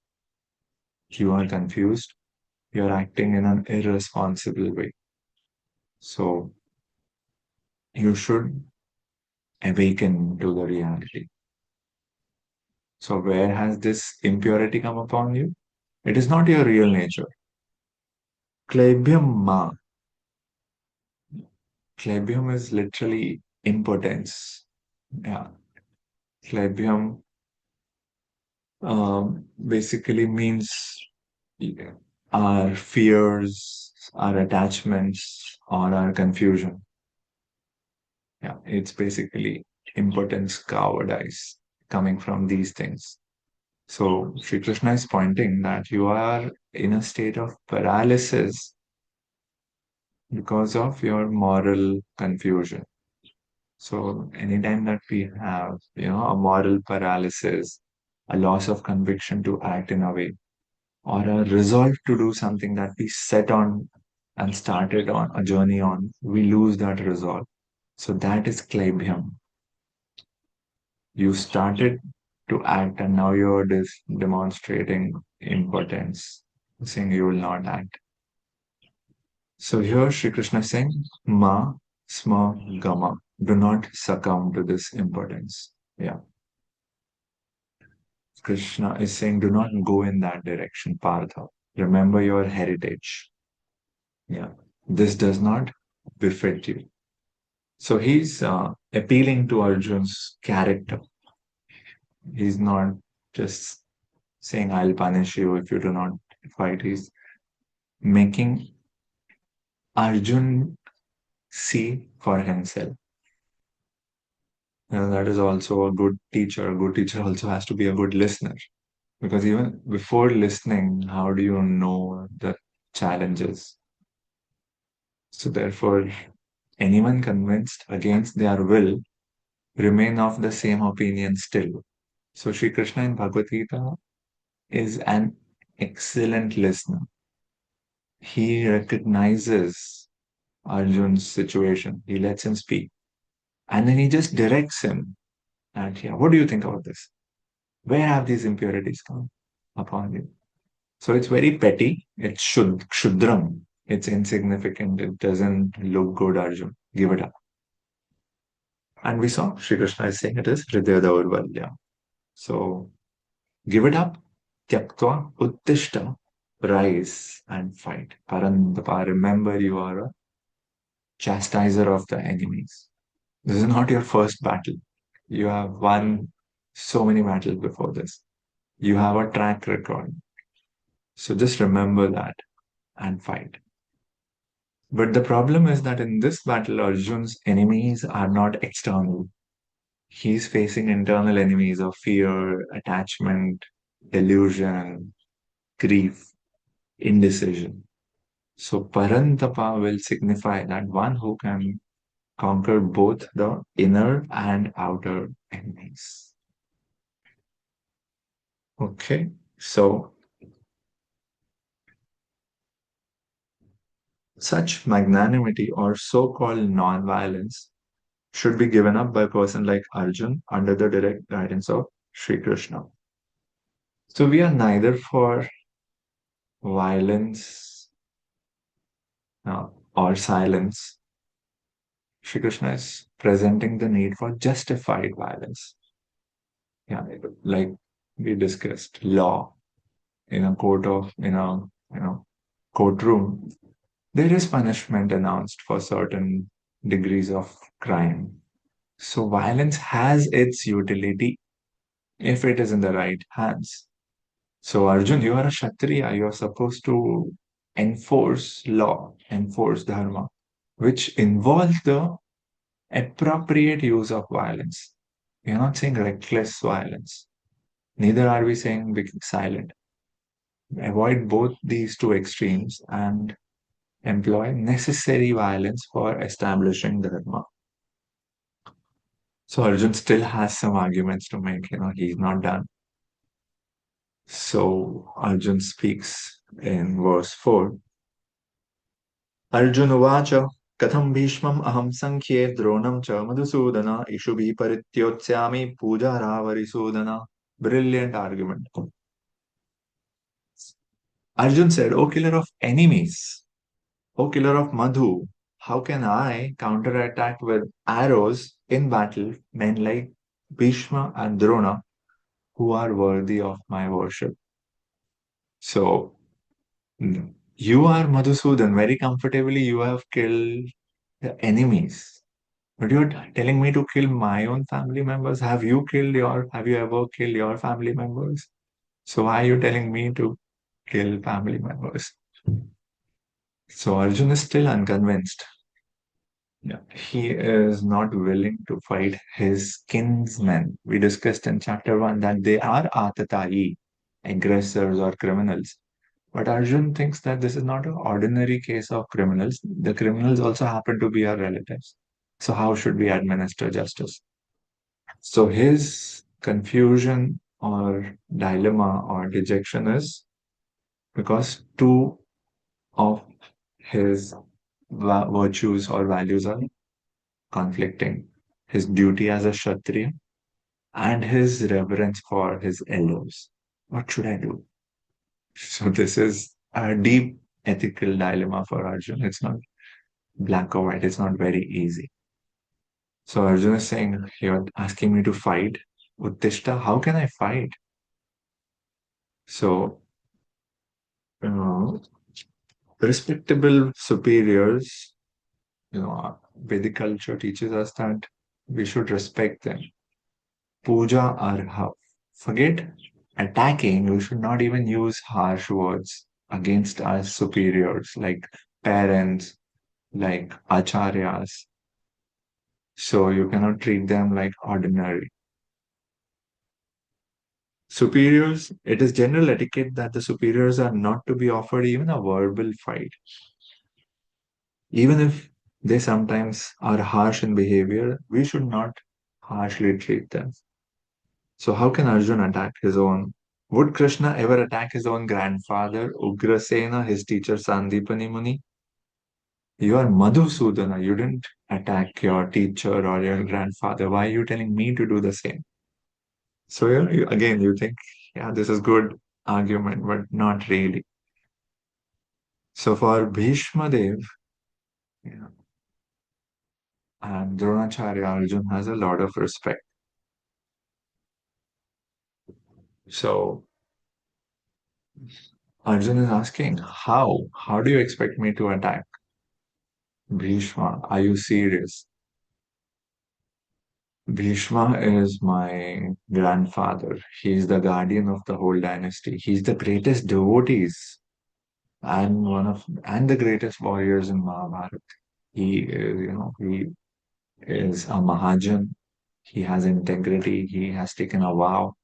you are confused. You are acting in an irresponsible way. So you should awaken to the reality. So where has this impurity come upon you? It is not your real nature. Klebhyam ma. Klebhyam is literally impotence. Yeah. Klebhyam basically means our fears, our attachments, or our confusion. Yeah, it's basically impotence, cowardice coming from these things. So Sri Krishna is pointing that you are in a state of paralysis because of your moral confusion. So anytime that we have, a moral paralysis, a loss of conviction to act in a way, or a resolve to do something that we set on and started on a journey on, we lose that resolve. So that is klebhyam. You started to act and now you're demonstrating impotence, saying you will not act. So here Sri Krishna is saying, Ma, Sma, Gama. Do not succumb to this impotence. Yeah. Krishna is saying, do not go in that direction, Partha. Remember your heritage. Yeah. This does not befit you. So he's appealing to Arjun's character. He's not just saying, I'll punish you if you do not fight. He's making Arjun see for himself. And that is also a good teacher. A good teacher also has to be a good listener. Because even before listening, how do you know the challenges? So therefore, anyone convinced against their will remain of the same opinion still. So Sri Krishna in Bhagavad Gita is an excellent listener. He recognizes Arjun's situation. He lets him speak. And then he just directs him. And yeah, what do you think about this? Where have these impurities come upon you? So it's very petty. It's shudram. It's insignificant. It doesn't look good, Arjun. Give it up. And we saw Sri Krishna is saying it is Hridaya Daurvalya. So give it up. Tyaktva uttishta. Rise and fight. Parandapa. Remember you are a chastiser of the enemies. This is not your first battle. You have won so many battles before this. You have a track record. So just remember that and fight. But the problem is that in this battle, Arjun's enemies are not external. He's facing internal enemies of fear, attachment, delusion, grief, indecision. So Parantapa will signify that one who can conquer both the inner and outer enemies. Okay, so such magnanimity or so-called non-violence should be given up by a person like Arjun under the direct guidance of Sri Krishna. So we are neither for violence or silence. Shri Krishna is presenting the need for justified violence. Yeah, like we discussed, law in a courtroom, there is punishment announced for certain degrees of crime. So violence has its utility if it is in the right hands. So Arjun, you are a Kshatriya. You are supposed to enforce law, enforce dharma, which involves the appropriate use of violence. We are not saying reckless violence. Neither are we saying be silent. Avoid both these two extremes and employ necessary violence for establishing dharma. So Arjun still has some arguments to make. He's not done. So Arjun speaks in verse 4. Arjun Uvacha Katham Bhishmam Aham Sankhye Dronam Cha Madhusudana Ishubi Parityotsami Puja Ravarisudana. Brilliant argument. Arjun said, O killer of enemies, O killer of Madhu, how can I counterattack with arrows in battle men like Bhishma and Drona who are worthy of my worship? So you are Madhusudan, very comfortably you have killed the enemies. But you're telling me to kill my own family members? Have you ever killed your family members? So why are you telling me to kill family members? So Arjun is still unconvinced. Yeah, he is not willing to fight his kinsmen. We discussed in chapter 1 that they are atatayi, aggressors or criminals. But Arjun thinks that this is not an ordinary case of criminals. The criminals also happen to be our relatives. So how should we administer justice? So his confusion or dilemma or dejection is because two of his virtues or values are conflicting: his duty as a Kshatriya and his reverence for his elders. What should I do? So, this is a deep ethical dilemma for Arjun. It's not black or white, it's not very easy. So, Arjun is saying, you're asking me to fight. Uttishta, how can I fight? So, uh, respectable superiors, Vedic culture teaches us that we should respect them. Puja arha. Forget attacking. We should not even use harsh words against our superiors, like parents, like acharyas. So you cannot treat them like ordinary. Superiors, it is general etiquette that the superiors are not to be offered even a verbal fight. Even if they sometimes are harsh in behavior, we should not harshly treat them. So how can Arjun attack his own? Would Krishna ever attack his own grandfather, Ugrasena, his teacher Sandipani Muni? You are Madhusudana. You didn't attack your teacher or your grandfather. Why are you telling me to do the same? So again, you think, yeah, this is good argument, but not really. So for Bhishma Dev, yeah, and Dronacharya, Arjun has a lot of respect. So Arjun is asking, how? How do you expect me to attack? Bhishma, are you serious? Bhishma is my grandfather. He's the guardian of the whole dynasty. He's the greatest devotees and the greatest warriors in Mahabharata. He is a Mahajan. He has integrity. He has taken a vow.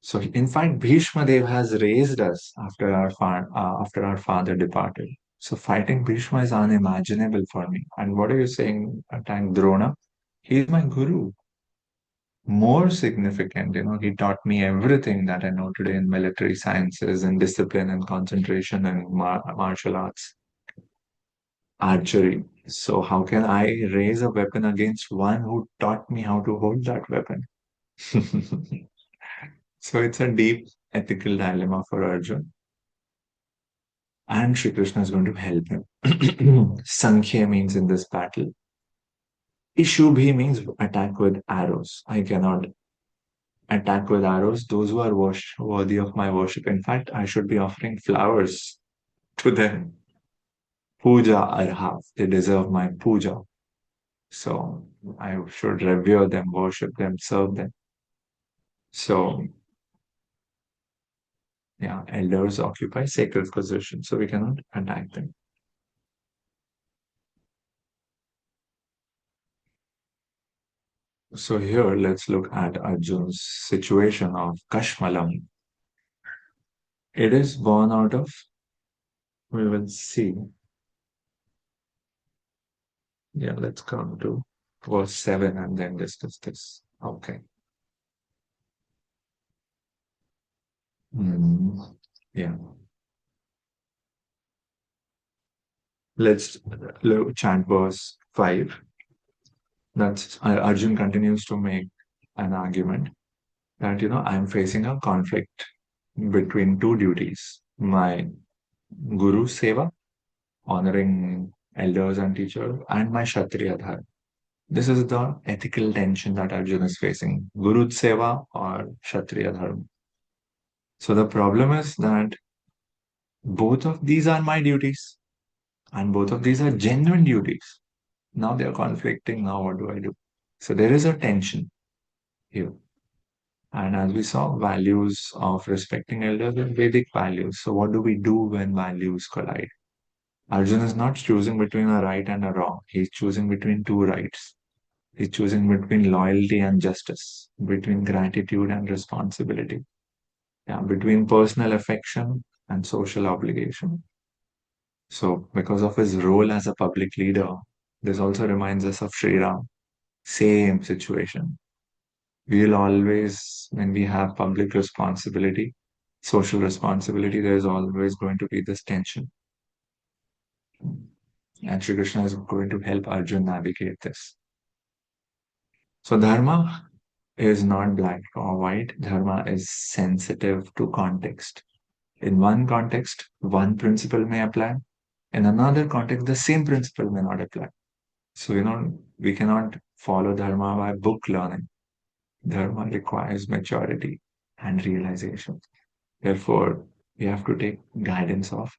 So, in fact, Bhishma Dev has raised us after our father departed. So, fighting Bhishma is unimaginable for me. And what are you saying? Attack Drona? He is my guru. More significant, he taught me everything that I know today in military sciences and discipline and concentration and martial arts, archery. So, how can I raise a weapon against one who taught me how to hold that weapon? So it's a deep ethical dilemma for Arjun, and Shri Krishna is going to help him. Sankhya means in this battle. Ishubhi means attack with arrows. I cannot attack with arrows those who are worthy of my worship. In fact, I should be offering flowers to them. Puja arha. They deserve my puja. So I should revere them, worship them, serve them. So yeah, elders occupy sacred positions, so we cannot attack them. So here, let's look at Arjun's situation of Kashmalam. It is born out of, we will see. Yeah, let's come to verse 7 and then discuss this. Okay. Hmm. Yeah. Let's chant verse 5. That's Arjun continues to make an argument that, I'm facing a conflict between two duties. My Guru Seva, honoring elders and teachers, and my Kshatriya Dharma. This is the ethical tension that Arjuna is facing, Guru Seva or Kshatriya Dharma. So the problem is that both of these are my duties and both of these are genuine duties. Now they are conflicting. Now what do I do? So there is a tension here. And as we saw, values of respecting elders are Vedic values. So what do we do when values collide? Arjuna is not choosing between a right and a wrong. He's choosing between two rights. He's choosing between loyalty and justice, between gratitude and responsibility, yeah, between personal affection and social obligation. So, because of his role as a public leader, this also reminds us of Sri Ram. Same situation. We'll always, when we have public responsibility, social responsibility, there's always going to be this tension. And Sri Krishna is going to help Arjun navigate this. So, Dharma is not black or white. Dharma is sensitive to context. In one context, one principle may apply. In another context, the same principle may not apply. So, we cannot follow Dharma by book learning. Dharma requires maturity and realization. Therefore, we have to take guidance of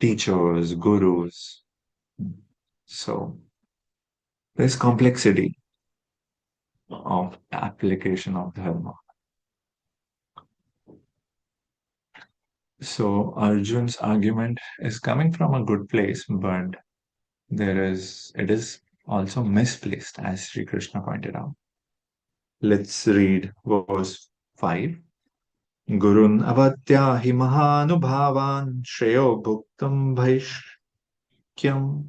teachers, gurus. So, there's complexity of application of Dharma. So, Arjun's argument is coming from a good place, but it is also misplaced, as Sri Krishna pointed out. Let's read verse 5. Gurun avatya hi mahanubhavan shreyo bhuktam bhaishyam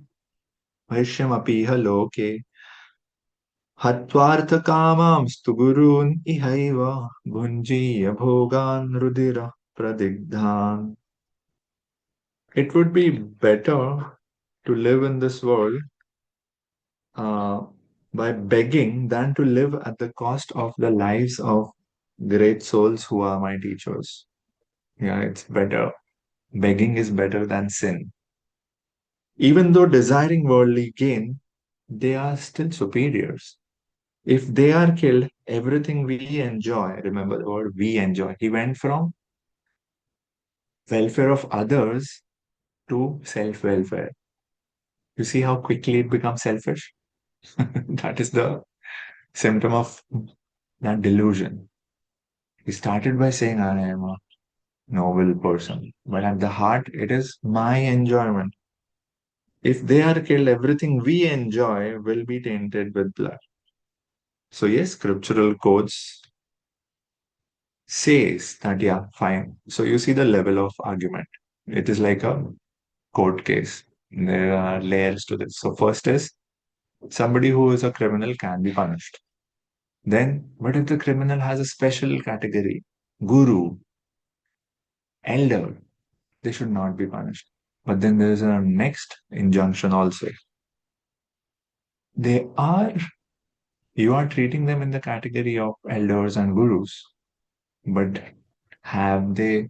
apiha loke hatvartha kamamstu gurun ihaiva bhunjiya bhogan rudira pradigdhan. It would be better to live in this world uh, by begging than to live at the cost of the lives of great souls who are my teachers. Yeah, it's better. Begging is better than sin. Even though desiring worldly gain, they are still superiors. If they are killed, everything we enjoy, remember the word we enjoy, he went from welfare of others to self welfare. You see how quickly it becomes selfish? That is the symptom of that delusion. He started by saying, I am a noble person, but at the heart, it is my enjoyment. If they are killed, everything we enjoy will be tainted with blood. So, yes, scriptural codes says that, yeah, fine. So, you see the level of argument. It is like a court case. There are layers to this. So, first is somebody who is a criminal can be punished. Then, but if the criminal has a special category, guru, elder, they should not be punished. But then there is a next injunction also. They are, you are treating them in the category of elders and gurus, but have they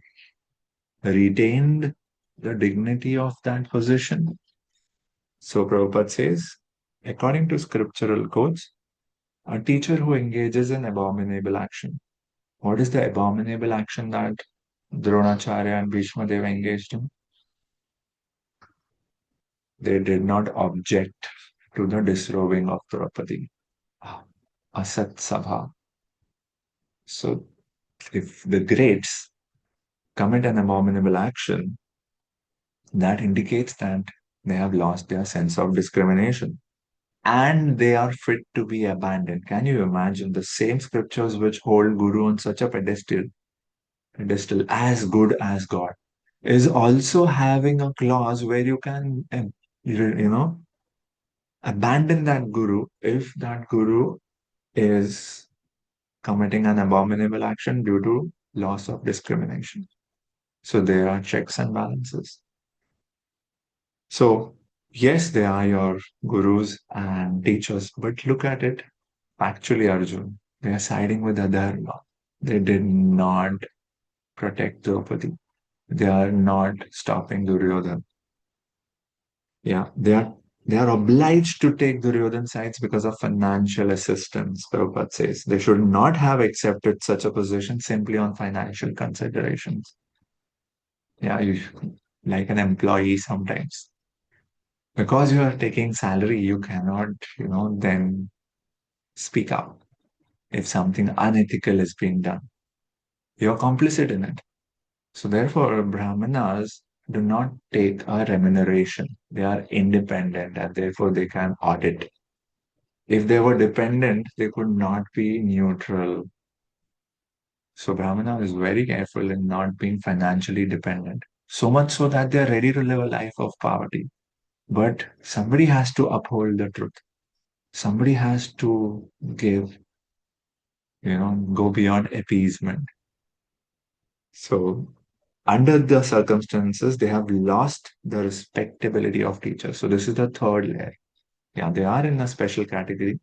retained the dignity of that position? So Prabhupada says, according to scriptural codes, a teacher who engages in abominable action. What is the abominable action that Dronacharya and Bhishma Deva engaged in? They did not object to the disrobing of Draupadi. Asat Sabha. So if the greats commit an abominable action, that indicates that they have lost their sense of discrimination and they are fit to be abandoned. Can you imagine the same scriptures which hold Guru on such a pedestal as good as God, is also having a clause where you can, abandon that Guru if that Guru is committing an abominable action due to loss of discrimination. So there are checks and balances. So, yes, they are your gurus and teachers, but look at it factually, Arjun. They are siding with Adharma. They did not protect Draupadi. They are not stopping Duryodhan. Yeah, they are obliged to take Duryodhan's sides because of financial assistance, Prabhupada says. They should not have accepted such a position simply on financial considerations. Yeah, you like an employee sometimes. Because you are taking salary, you cannot, then speak up if something unethical is being done. You're complicit in it. So therefore, Brahmanas do not take a remuneration. They are independent and therefore they can audit. If they were dependent, they could not be neutral. So Brahmana is very careful in not being financially dependent. So much so that they are ready to live a life of poverty. But somebody has to uphold the truth. Somebody has to give, go beyond appeasement. So under the circumstances, they have lost the respectability of teachers. So this is the third layer. Yeah, they are in a special category,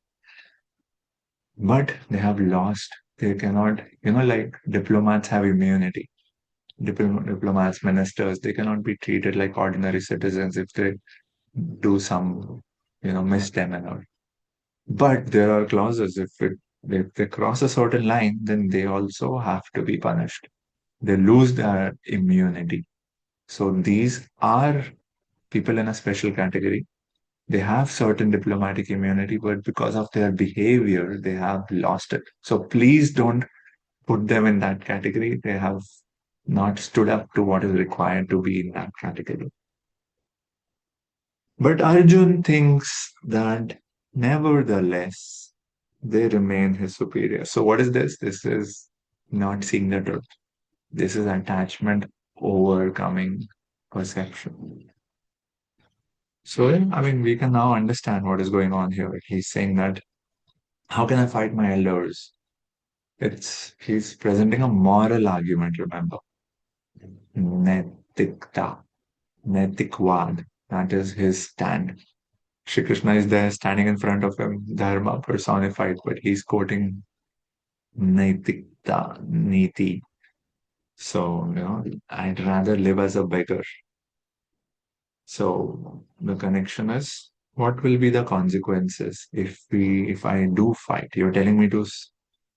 but they have lost. They cannot, like diplomats have immunity. Diplomats, ministers, they cannot be treated like ordinary citizens if they do some, misdemeanor. But there are clauses. If they cross a certain line, then they also have to be punished. They lose their immunity. So these are people in a special category. They have certain diplomatic immunity, but because of their behavior, they have lost it. So please don't put them in that category. They have not stood up to what is required to be in that category. But Arjun thinks that Nevertheless, they remain his superior. So, what is this? This is not seeing the truth. This is attachment overcoming perception. So, yeah, I mean, we can now understand what is going on here. He's saying that, how can I fight my elders? He's presenting a moral argument, remember. Naitikta, Naitikvad. That is his stand. Shri Krishna is there standing in front of him, Dharma personified, but he's quoting Naitikta, Niti. So, I'd rather live as a beggar. So the connection is, what will be the consequences if I do fight? You're telling me to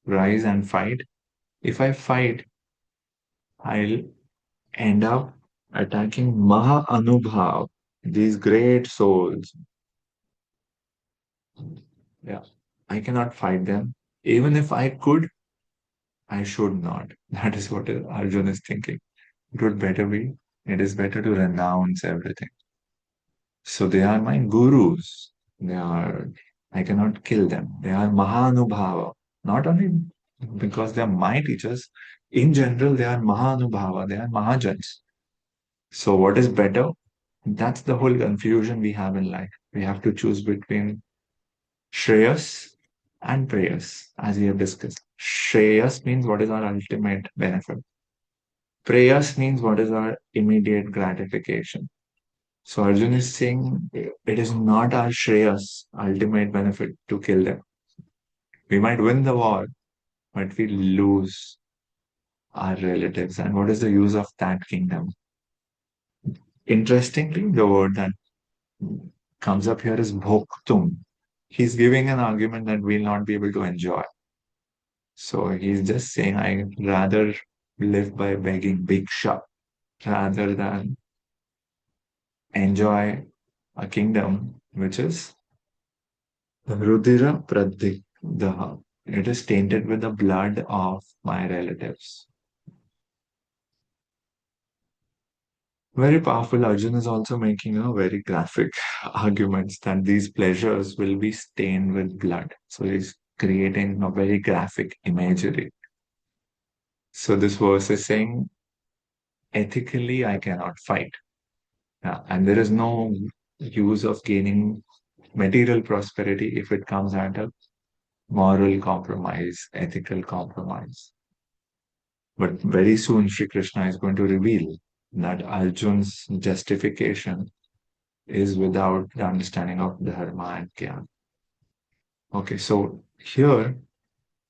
rise and fight. If I fight, I'll end up attacking Maha Anubhav, these great souls. Yeah, I cannot fight them. Even if I could, I should not. That is what Arjun is thinking. It would better be, it is better to renounce everything. So they are my gurus. I cannot kill them. They are Mahanubhava. Not only because they are my teachers, in general, they are Mahanubhava. They are Mahajans. So what is better? That's the whole confusion we have in life. We have to choose between Shreyas and Prayas, as we have discussed. Shreyas means what is our ultimate benefit. Prayas means what is our immediate gratification. So Arjun is saying it is not our Shreyas ultimate benefit to kill them. We might win the war, but we lose our relatives. And what is the use of that kingdom? Interestingly, the word that comes up here is bhoktum. He's giving an argument that we'll not be able to enjoy. So he's just saying, I'd rather live by begging bhiksha rather than enjoy a kingdom which is Rudira Pradigdaha. It is tainted with the blood of my relatives. Very powerful. Arjun is also making a very graphic arguments that these pleasures will be stained with blood. So he's creating a very graphic imagery. So this verse is saying, ethically, I cannot fight. And there is no use of gaining material prosperity if it comes at a moral compromise, ethical compromise. But very soon, Shri Krishna is going to reveal that Arjun's justification is without the understanding of dharma and jnana. Okay, so here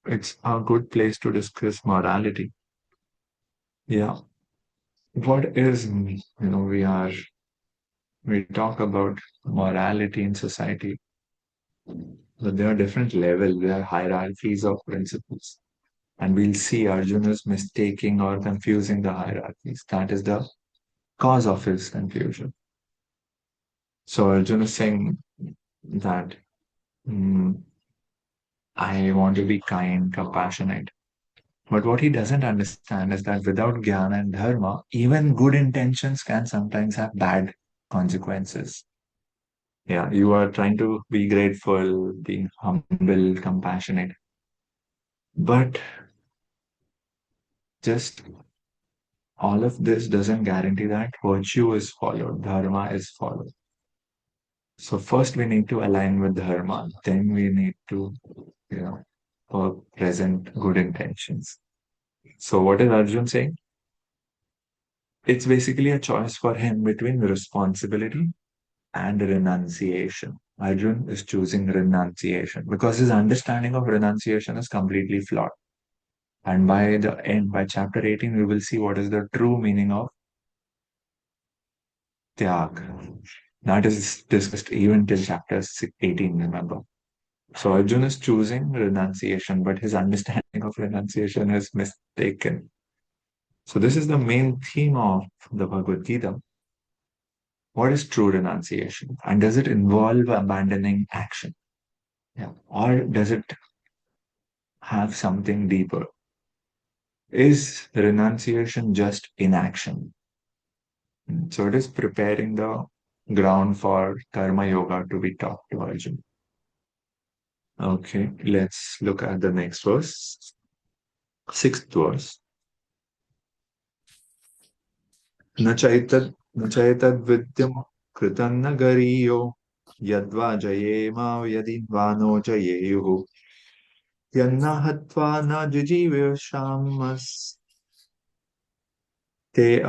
it's a good place to discuss morality. Yeah, what is, we talk about morality in society, but there are different levels, there are hierarchies of principles. And we'll see Arjuna is mistaking or confusing the hierarchies. That is the cause of his confusion. So Arjuna is saying that mm, I want to be kind, compassionate. But what he doesn't understand is that without jnana and dharma, even good intentions can sometimes have bad consequences. Yeah, you are trying to be grateful, being humble, compassionate, but just all of this doesn't guarantee that virtue is followed, dharma is followed. So first we need to align with dharma, then we need to, present good intentions. So what is Arjun saying? It's basically a choice for him between responsibility and renunciation. Arjun is choosing renunciation because his understanding of renunciation is completely flawed. And by the end, by chapter 18, we will see what is the true meaning of tyag. That is discussed even till chapter 18, remember. So Arjun is choosing renunciation, but his understanding of renunciation is mistaken. So this is the main theme of the Bhagavad Gita. What is true renunciation? And does it involve abandoning action? Yeah. Or does it have something deeper? Is renunciation just inaction? So it is preparing the ground for karma yoga to be taught to Arjun. Okay, let's look at the next verse. Sixth verse. न चैतद्विद्यम् कृतं न गरीयो यद्वा जयेम यदि वा no जयेयुः यन्न हत्वा न जिजीवेषामस्ते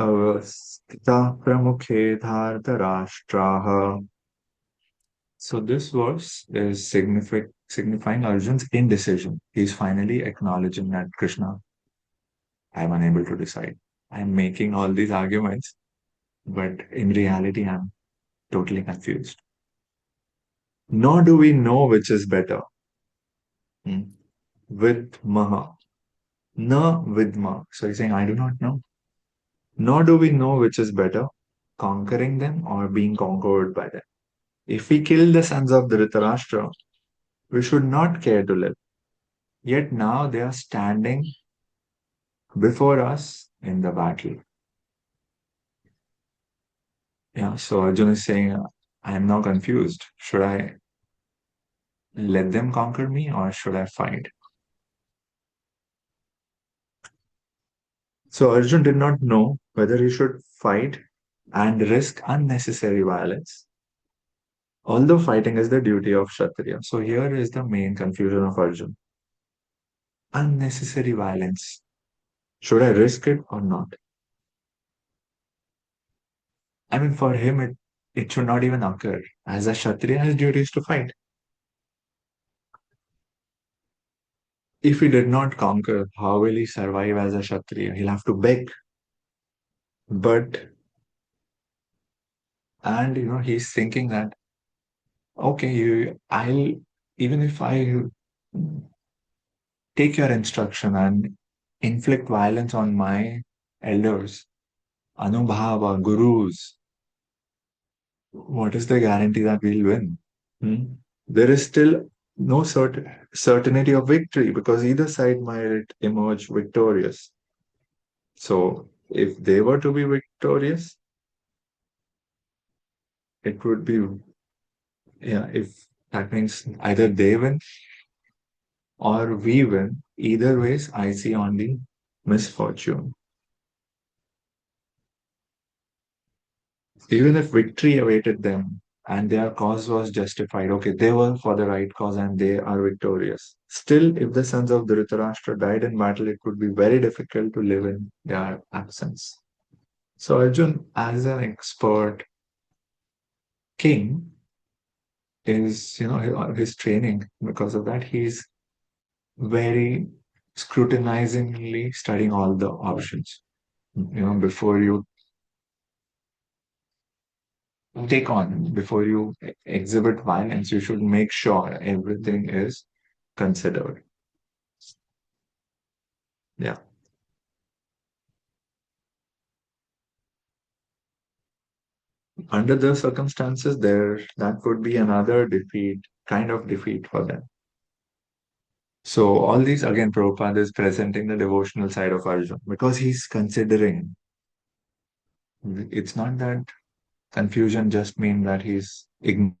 अवस्थिताः प्रमुखे धार्तराष्ट्राः. So this verse is signifying Arjun's indecision. He's finally acknowledging that Krishna, I'm unable to decide. I'm making all these arguments, but in reality, I'm totally confused. Nor do we know which is better. Hmm. With Maha. Na Vidma. So he's saying, I do not know. Nor do we know which is better, conquering them or being conquered by them. If we kill the sons of Dhritarashtra, we should not care to live. Yet now they are standing before us in the battle. Yeah, so Arjuna is saying, I am now confused. Should I let them conquer me or should I fight? So Arjun did not know whether he should fight and risk unnecessary violence, although fighting is the duty of Kshatriya. So here is the main confusion of Arjun. Unnecessary violence. Should I risk it or not? I mean, for him, it should not even occur. As a Kshatriya, his duty is to fight. If he did not conquer, how will he survive as a Kshatriya? He'll have to beg. But, and he's thinking that, okay, even if I take your instruction and inflict violence on my elders, Anubhava, gurus, what is the guarantee that we'll win? Hmm? There is still no certainty of victory because either side might emerge victorious. So, if they were to be victorious, it would be, yeah, if that means either they win or we win. Either ways, I see only misfortune. Even if victory awaited them and their cause was justified, okay, they were for the right cause and they are victorious. Still, if the sons of Dhritarashtra died in battle, it would be very difficult to live in their absence. So Arjun, as an expert king, is his training. Because of that, he's very scrutinizingly studying all the options. Before you take on, before you exhibit violence, you should make sure everything is considered. Yeah. Under the circumstances, there that would be another defeat, kind of defeat for them. So all these again, Prabhupada is presenting the devotional side of Arjun because he's considering. It's not that confusion just means that he's ignoring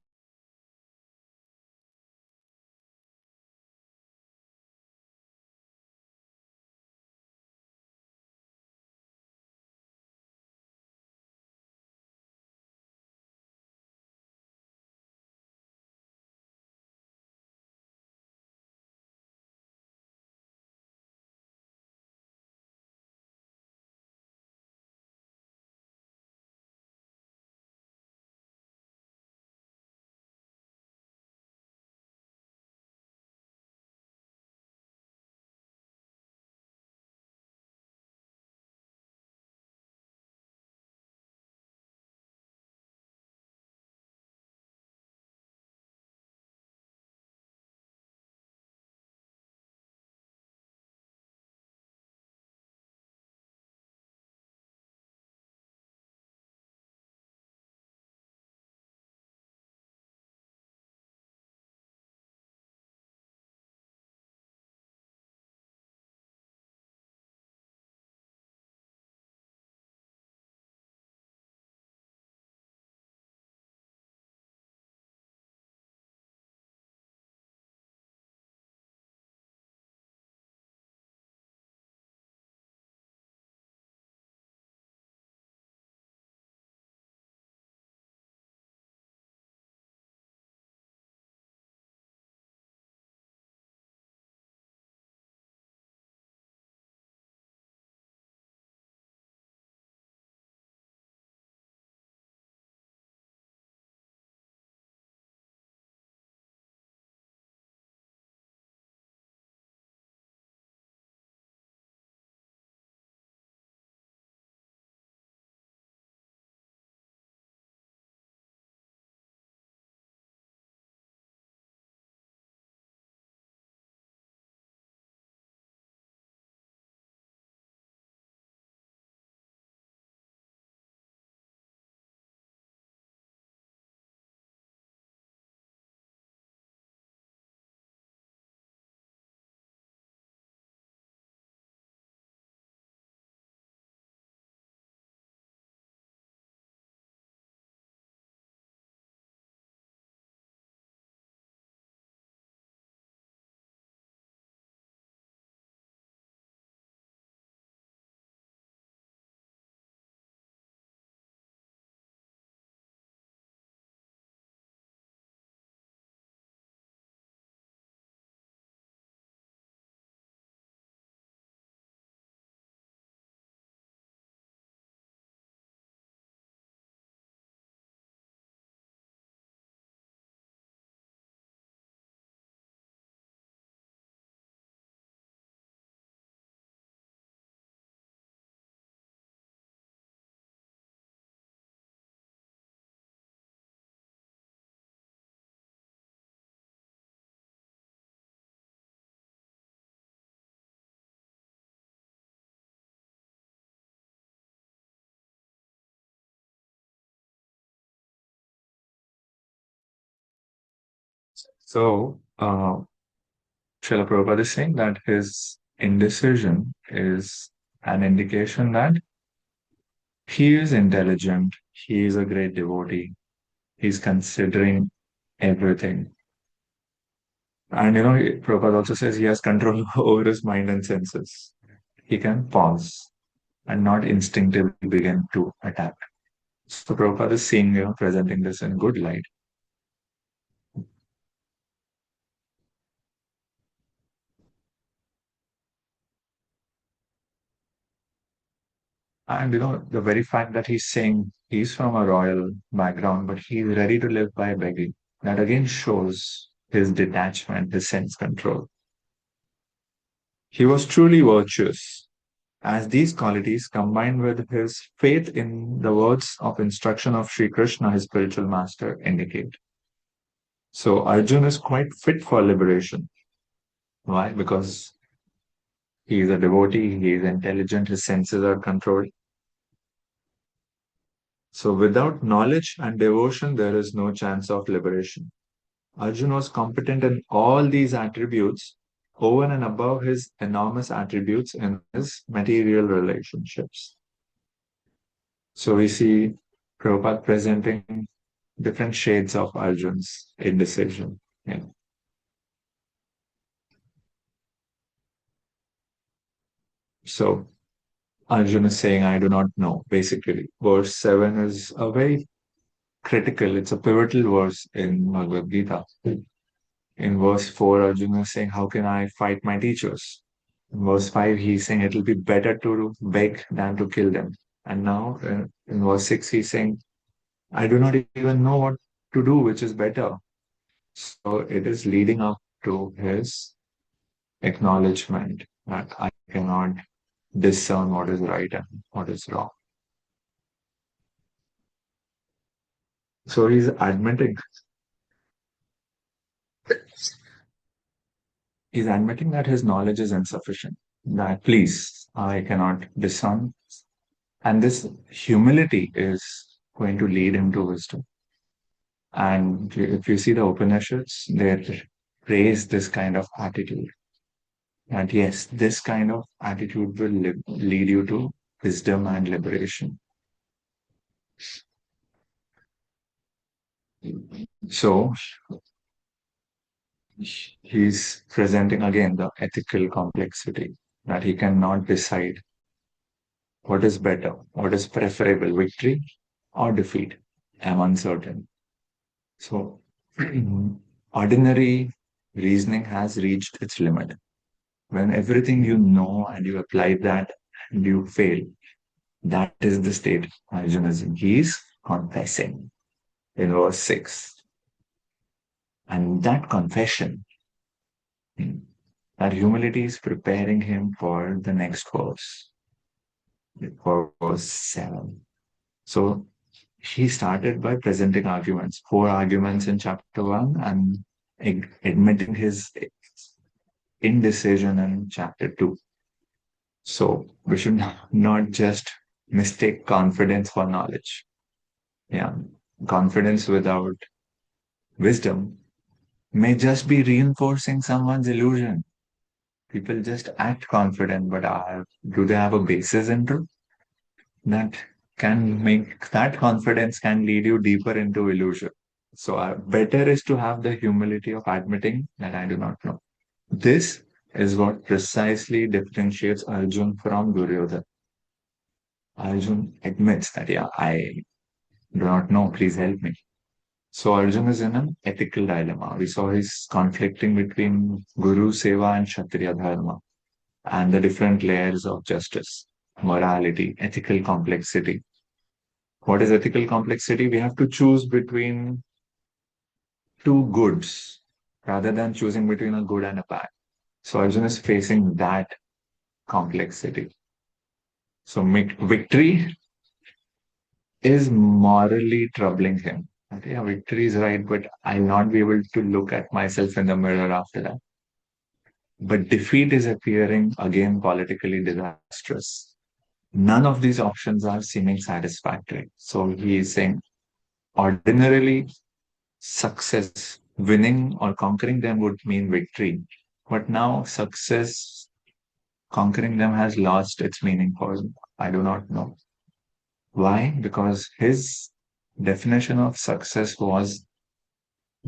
So, Srila Prabhupada is saying that his indecision is an indication that he is intelligent, he is a great devotee, he's considering everything. And Prabhupada also says he has control over his mind and senses. He can pause and not instinctively begin to attack. So Prabhupada is seeing, presenting this in good light. And the very fact that he's saying he's from a royal background, but he's ready to live by begging, that again shows his detachment, his sense control. He was truly virtuous, as these qualities combined with his faith in the words of instruction of Sri Krishna, his spiritual master, indicate. So Arjun is quite fit for liberation. Why? Because he is a devotee, he is intelligent, his senses are controlled. So without knowledge and devotion, there is no chance of liberation. Arjun was competent in all these attributes over and above his enormous attributes in his material relationships. So we see Prabhupada presenting different shades of Arjun's indecision. Yeah. So Arjun is saying, I do not know, basically. Verse 7 is a very critical, it's a pivotal verse in Bhagavad Gita. In verse 4, Arjuna is saying, how can I fight my teachers? In verse 5, he's saying it will be better to beg than to kill them. And now in verse 6, he's saying, I do not even know what to do, which is better. So it is leading up to his acknowledgement that I cannot discern what is right and what is wrong. So he's admitting that his knowledge is insufficient. That please, I cannot discern. And this humility is going to lead him to wisdom. And if you see the Upanishads, they praise this kind of attitude. And yes, this kind of attitude will lead you to wisdom and liberation. So he's presenting again the ethical complexity that he cannot decide what is better, what is preferable, victory or defeat. I'm uncertain. So ordinary reasoning has reached its limit. When everything you know and you apply that and you fail, that is the state Arjuna is in. He is confessing in verse 6. And that confession, hmm, that humility is preparing him for the next verse, for verse 7. So he started by presenting arguments, four arguments in chapter 1, and admitting his indecision in chapter 2. So we should not just mistake confidence for knowledge. Yeah. Confidence without wisdom may just be reinforcing someone's illusion. People just act confident, but do they have a basis in truth? That can make that confidence can lead you deeper into illusion. So better is to have the humility of admitting that I do not know. This is what precisely differentiates Arjun from Duryodhana. Arjun admits that, yeah, I do not know, please help me. So Arjun is in an ethical dilemma. We saw his conflicting between Guru Seva and Kshatriya Dharma and the different layers of justice, morality, ethical complexity. What is ethical complexity? We have to choose between two goods rather than choosing between a good and a bad. So Arjun is facing that complexity. So victory is morally troubling him. Okay, yeah, victory is right, but I'll not be able to look at myself in the mirror after that. But defeat is appearing again politically disastrous. None of these options are seeming satisfactory. So he is saying, ordinarily, success Winning or conquering them would mean victory. But now success, conquering them has lost its meaning for him. I do not know. Why? Because his definition of success was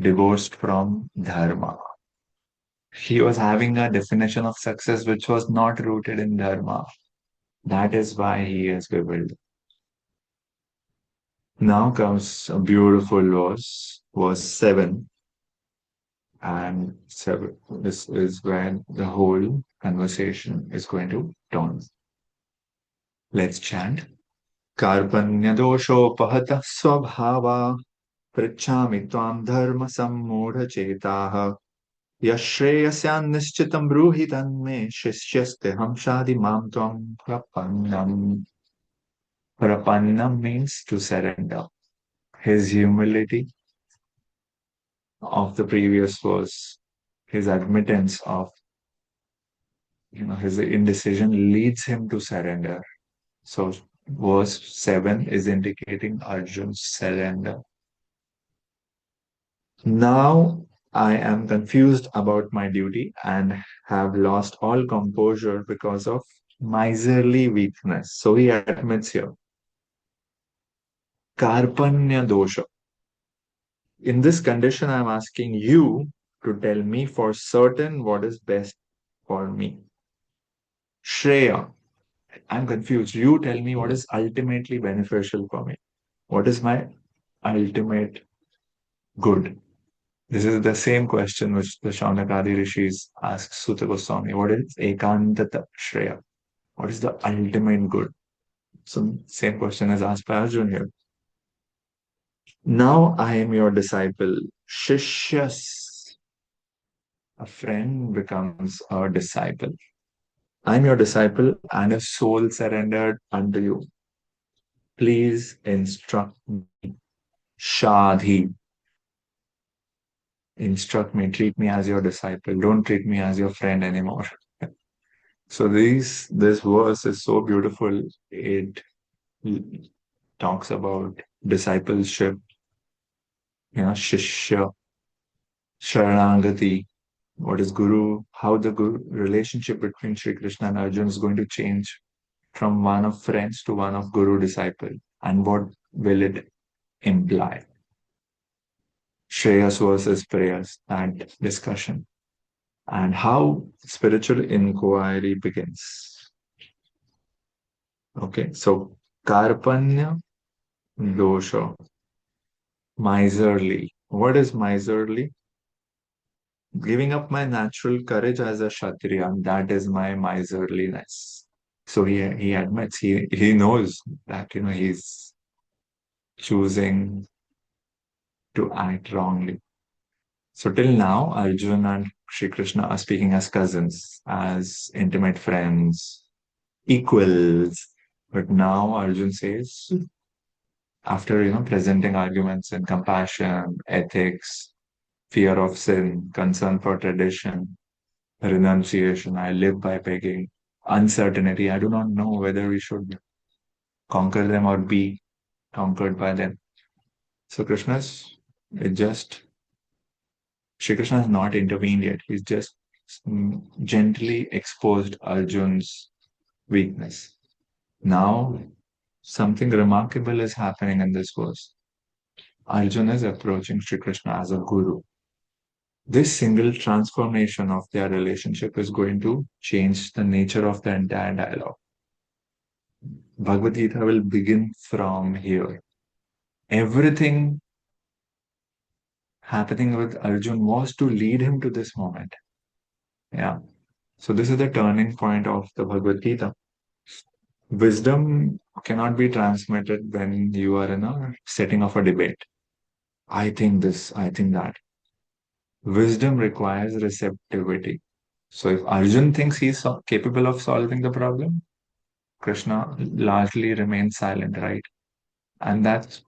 divorced from dharma. He was having a definition of success which was not rooted in dharma. That is why he is bewildered. Now comes a beautiful verse 7. And 7, this is when the whole conversation is going to turn. Let's chant. कार्पण्यदोषोपहतः स्वभावा पृच्छामि त्वां धर्मसम्मूढचेताः यश्रेयस्यान्निश्चितं ब्रूहि तन्मे शिष्यस्तेऽहं शाधि मां त्वं प्रपन्नम्. Prapannam means to surrender. His humility of the previous verse, his admittance of his indecision leads him to surrender. So verse 7 is indicating Arjun's surrender. Now I am confused about my duty and have lost all composure because of miserly weakness. So he admits here, Karpanya dosha. In this condition, I'm asking you to tell me for certain what is best for me. Shreya, I'm confused. You tell me what is ultimately beneficial for me. What is my ultimate good? This is the same question which the Shaunakadi rishis ask Suta Goswami. What is Ekantata Shreya? What is the ultimate good? So same question is asked by Arjun here. Now I am your disciple. Shishyas. A friend becomes a disciple. I'm your disciple and a soul surrendered unto you. Please instruct me. Shadhi. Instruct me. Treat me as your disciple. Don't treat me as your friend anymore. So this verse is so beautiful. It talks about discipleship, shishya, sharanagati, what is guru, how the guru relationship between Sri Krishna and Arjuna is going to change from one of friends to one of guru disciple, and what will it imply? Shreyas versus prayers, that discussion, and how spiritual inquiry begins. Okay, so Karpanya dosha, miserly. What is miserly? Giving up my natural courage as a Kshatriya, that is my miserliness. So he admits, he knows that he's choosing to act wrongly. So till now, Arjun and Shri Krishna are speaking as cousins, as intimate friends, equals. But now Arjun says, after presenting arguments in compassion, ethics, fear of sin, concern for tradition, renunciation, I live by begging, uncertainty, I do not know whether we should conquer them or be conquered by them. So it just Shri Krishna has not intervened yet. He's just gently exposed Arjun's weakness. Now, something remarkable is happening in this verse. Arjuna is approaching Sri Krishna as a guru. This single transformation of their relationship is going to change the nature of the entire dialogue. Bhagavad Gita will begin from here. Everything happening with Arjun was to lead him to this moment. Yeah. So this is the turning point of the Bhagavad Gita. Wisdom cannot be transmitted when you are in a setting of a debate. I think this, I think that. Wisdom requires receptivity. So if Arjun thinks he's capable of solving the problem, Krishna largely remains silent, right? And that's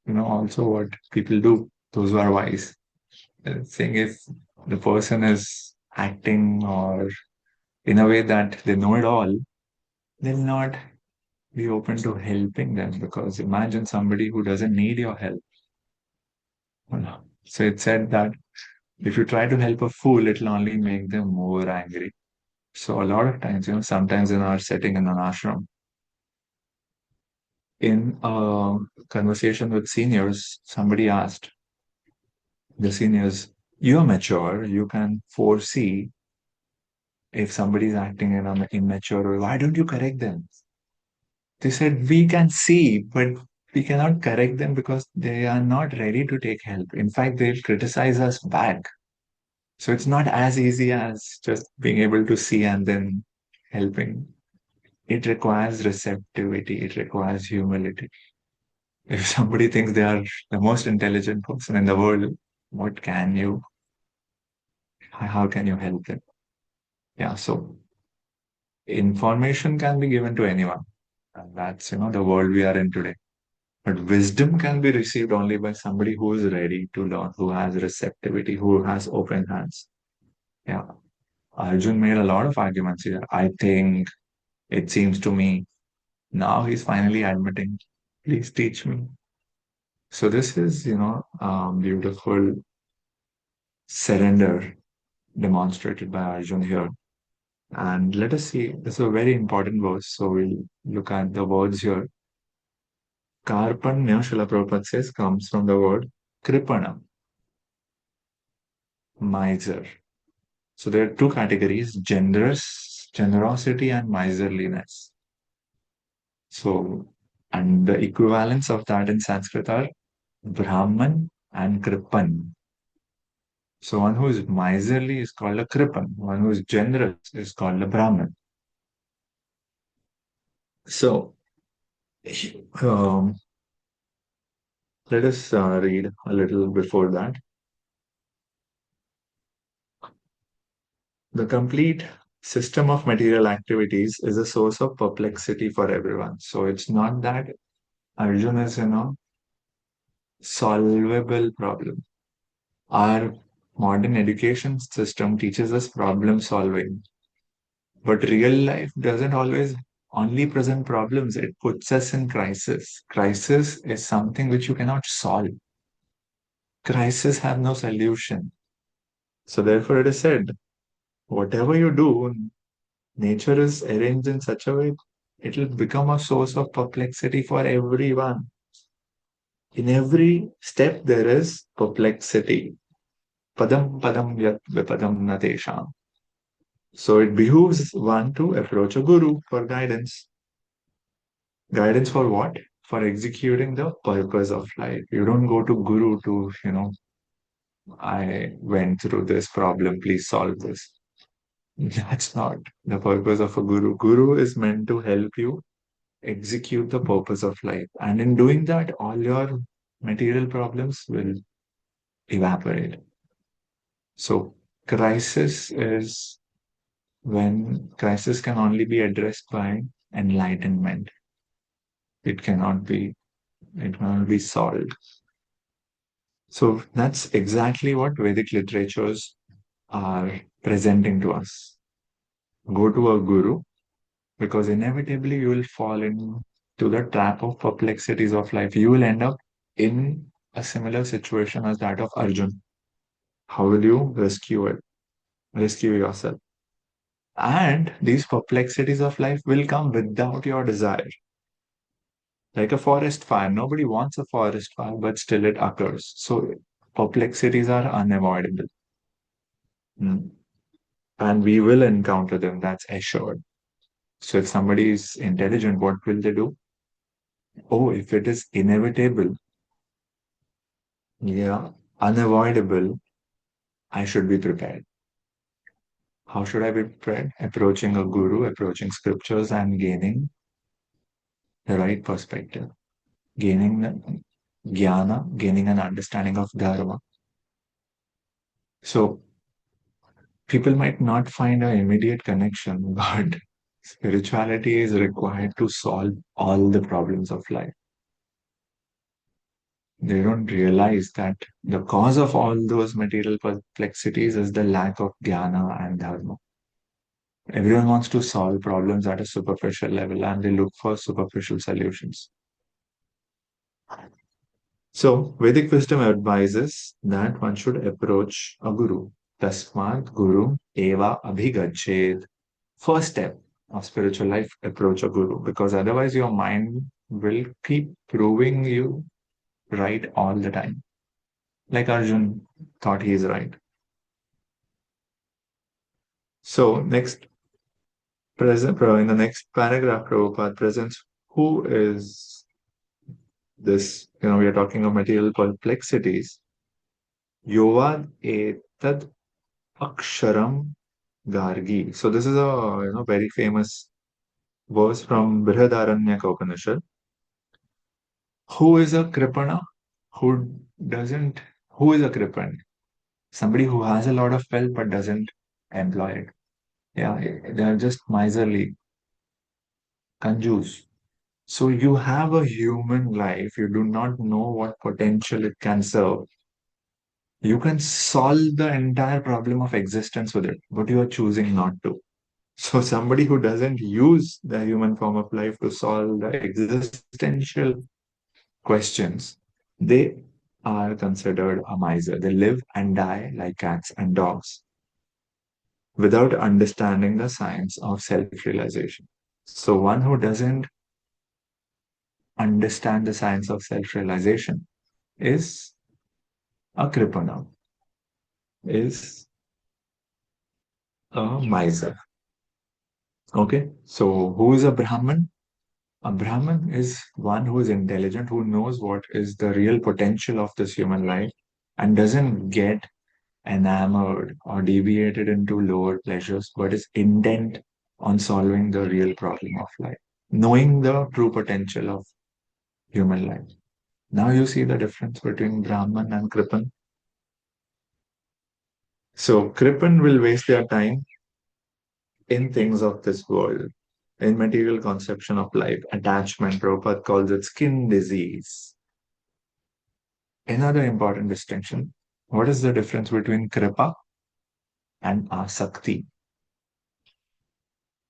also what people do, those who are wise. Saying if the person is acting or in a way that they know it all, they'll not be open to helping them, because imagine somebody who doesn't need your help. So it said that If you try to help a fool, it'll only make them more angry. So a lot of times, sometimes in our setting in an ashram, in a conversation with seniors, somebody asked the seniors, "You're mature, you can foresee if somebody is acting in an immature way, why don't you correct them?" They said, "We can see, but we cannot correct them because they are not ready to take help. In fact, they'll criticize us back. So it's not as easy as just being able to see and then helping. It requires receptivity, it requires humility. If somebody thinks they are the most intelligent person in the world, what can you, how can you help them? Yeah, so information can be given to anyone. And that's, the world we are in today. But wisdom can be received only by somebody who is ready to learn, who has receptivity, who has open hands. Yeah. Arjun made a lot of arguments here. I think, it seems to me. Now he's finally admitting, please teach me. So this is, beautiful surrender demonstrated by Arjun here. And let us see, this is a very important verse. So we'll look at the words here. Karpanya, Srila Prabhupada says, comes from the word kripana, miser. So there are two categories, generosity and miserliness. So, and the equivalents of that in Sanskrit are Brahman and Kripan. So one who is miserly is called a Kripan. One who is generous is called a Brahman. So um, let us read a little before that. The complete system of material activities is a source of perplexity for everyone. So it's not that Arjuna is, solvable problem. Our modern education system teaches us problem solving, but real life doesn't always only present problems, it puts us in crisis. Crisis is something which you cannot solve. Crisis have no solution. So therefore it is said, whatever you do, nature is arranged in such a way, it will become a source of perplexity for everyone. In every step there is perplexity. Padam padam yat vipadam natesham. So it behooves one to approach a guru for guidance. Guidance for what? For executing the purpose of life. You don't go to guru to, I went through this problem, please solve this. That's not the purpose of a guru. Guru is meant to help you execute the purpose of life. And in doing that, all your material problems will evaporate. So crisis can only be addressed by enlightenment. It cannot be, it cannot be solved. So that's exactly what Vedic literatures are presenting to us. Go to a guru because inevitably you will fall into the trap of perplexities of life. You will end up in a similar situation as that of Arjun. How will you rescue it? Rescue yourself. And these perplexities of life will come without your desire. Like a forest fire. Nobody wants a forest fire, but still it occurs. So perplexities are unavoidable. Mm. And we will encounter them, that's assured. So if somebody is intelligent, what will they do? Oh, if it is inevitable, yeah, unavoidable, I should be prepared. How should I be prepared? Approaching a guru, approaching scriptures, and gaining the right perspective, gaining the jnana, gaining an understanding of dharma. So people might not find an immediate connection, but spirituality is required to solve all the problems of life. They don't realize that the cause of all those material perplexities is the lack of jnana and dharma. Everyone wants to solve problems at a superficial level and they look for superficial solutions. So, Vedic wisdom advises that one should approach a guru. Tasmat Guru Eva Abhigached. First step of spiritual life, approach a guru, because otherwise your mind will keep proving you right all the time. Like Arjun thought he is right. So, next present in the next paragraph, Prabhupada presents who is this, we are talking of material complexities. Yovad etad aksharam gargi. So this is a very famous verse from Brihadaranyaka Upanishad. Who is a kripana? Who doesn't? Who is a kripan? Somebody who has a lot of wealth but doesn't employ it. Yeah, they are just miserly, kanjus. So you have a human life. You do not know what potential it can serve. You can solve the entire problem of existence with it, but you are choosing not to. So somebody who doesn't use the human form of life to solve the existential questions, they are considered a miser. They live and die like cats and dogs without understanding the science of self-realization. So one who doesn't understand the science of self-realization is a kripana, is a miser. Okay, so who is a Brahman? A Brahman is one who is intelligent, who knows what is the real potential of this human life and doesn't get enamored or deviated into lower pleasures, but is intent on solving the real problem of life, knowing the true potential of human life. Now you see the difference between Brahman and Kripan. So Kripan will waste their time in things of this world, in material conception of life, attachment. Prabhupada calls it skin disease. Another important distinction. What is the difference between kripa and asakti?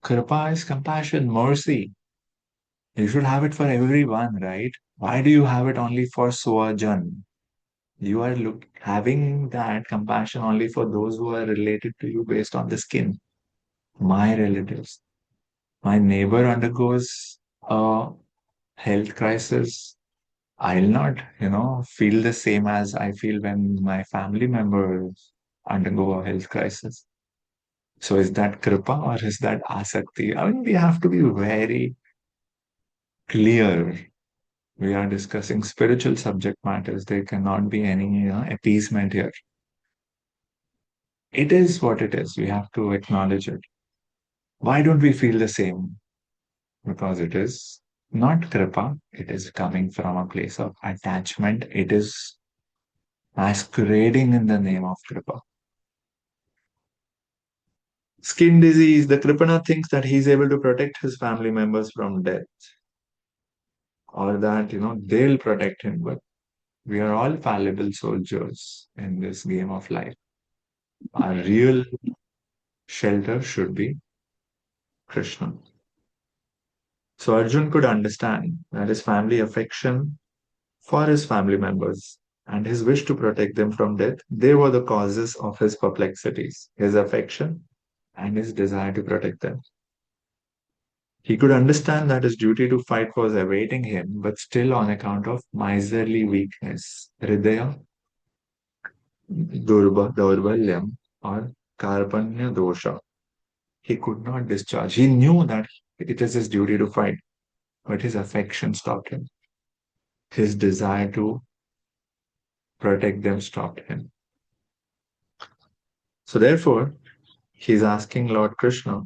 Kripa is compassion, mercy. You should have it for everyone, right? Why do you have it only for Swajan? You are having that compassion only for those who are related to you based on the skin. My relatives. My neighbor undergoes a health crisis. I'll not, feel the same as I feel when my family members undergo a health crisis. So is that kripa or is that asakti? I mean, we have to be very clear. We are discussing spiritual subject matters. There cannot be any appeasement here. It is what it is. We have to acknowledge it. Why don't we feel the same? Because it is not kripa. It is coming from a place of attachment. It is masquerading in the name of kripa. Skin disease. The kripana thinks that he's able to protect his family members from death, or that they'll protect him. But we are all fallible soldiers in this game of life. Our real shelter should be Krishna. So Arjun could understand that his family affection for his family members and his wish to protect them from death, they were the causes of his perplexities, his affection and his desire to protect them. He could understand that his duty to fight was awaiting him, but still on account of miserly weakness, Hridaya Daurbalyam or Karpanya Dosha, he could not discharge. He knew that it is his duty to fight, but his affection stopped him. His desire to protect them stopped him. So therefore, he's asking Lord Krishna,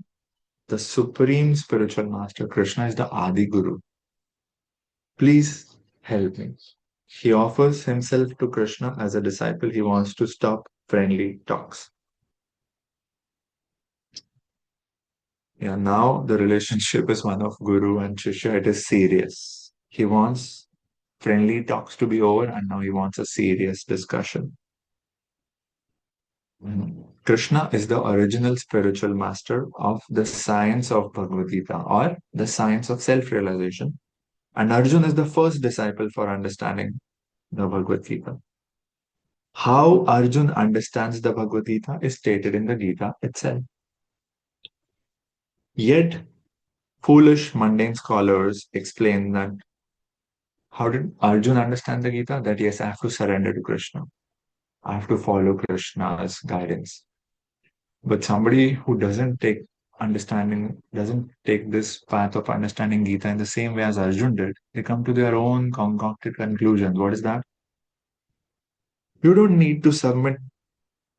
the supreme spiritual master. Krishna is the Adi Guru. Please help me. He offers himself to Krishna as a disciple. He wants to stop friendly talks. Yeah, now the relationship is one of Guru and Shishya. It is serious. He wants friendly talks to be over, and now he wants a serious discussion. Krishna is the original spiritual master of the science of Bhagavad Gita, or the science of self realization. And Arjun is the first disciple for understanding the Bhagavad Gita. How Arjun understands the Bhagavad Gita is stated in the Gita itself. Yet, foolish mundane scholars explain that how did Arjun understand the Gita? That yes, I have to surrender to Krishna. I have to follow Krishna's guidance. But somebody who doesn't take this path of understanding Gita in the same way as Arjun did, they come to their own concocted conclusions. What is that? You don't need to submit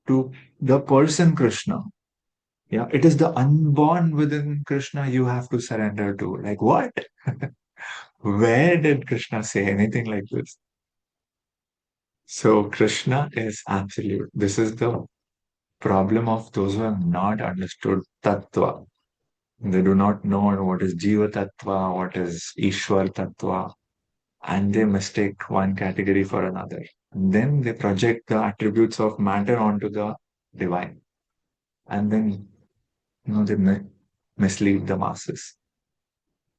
to the person Krishna. Yeah, it is the unborn within Krishna you have to surrender to. Like what? Where did Krishna say anything like this? So Krishna is absolute. This is the problem of those who have not understood Tattva. They do not know what is Jiva Tattva, what is Ishwar Tattva, and they mistake one category for another. And then they project the attributes of matter onto the divine. And then, they mislead the masses.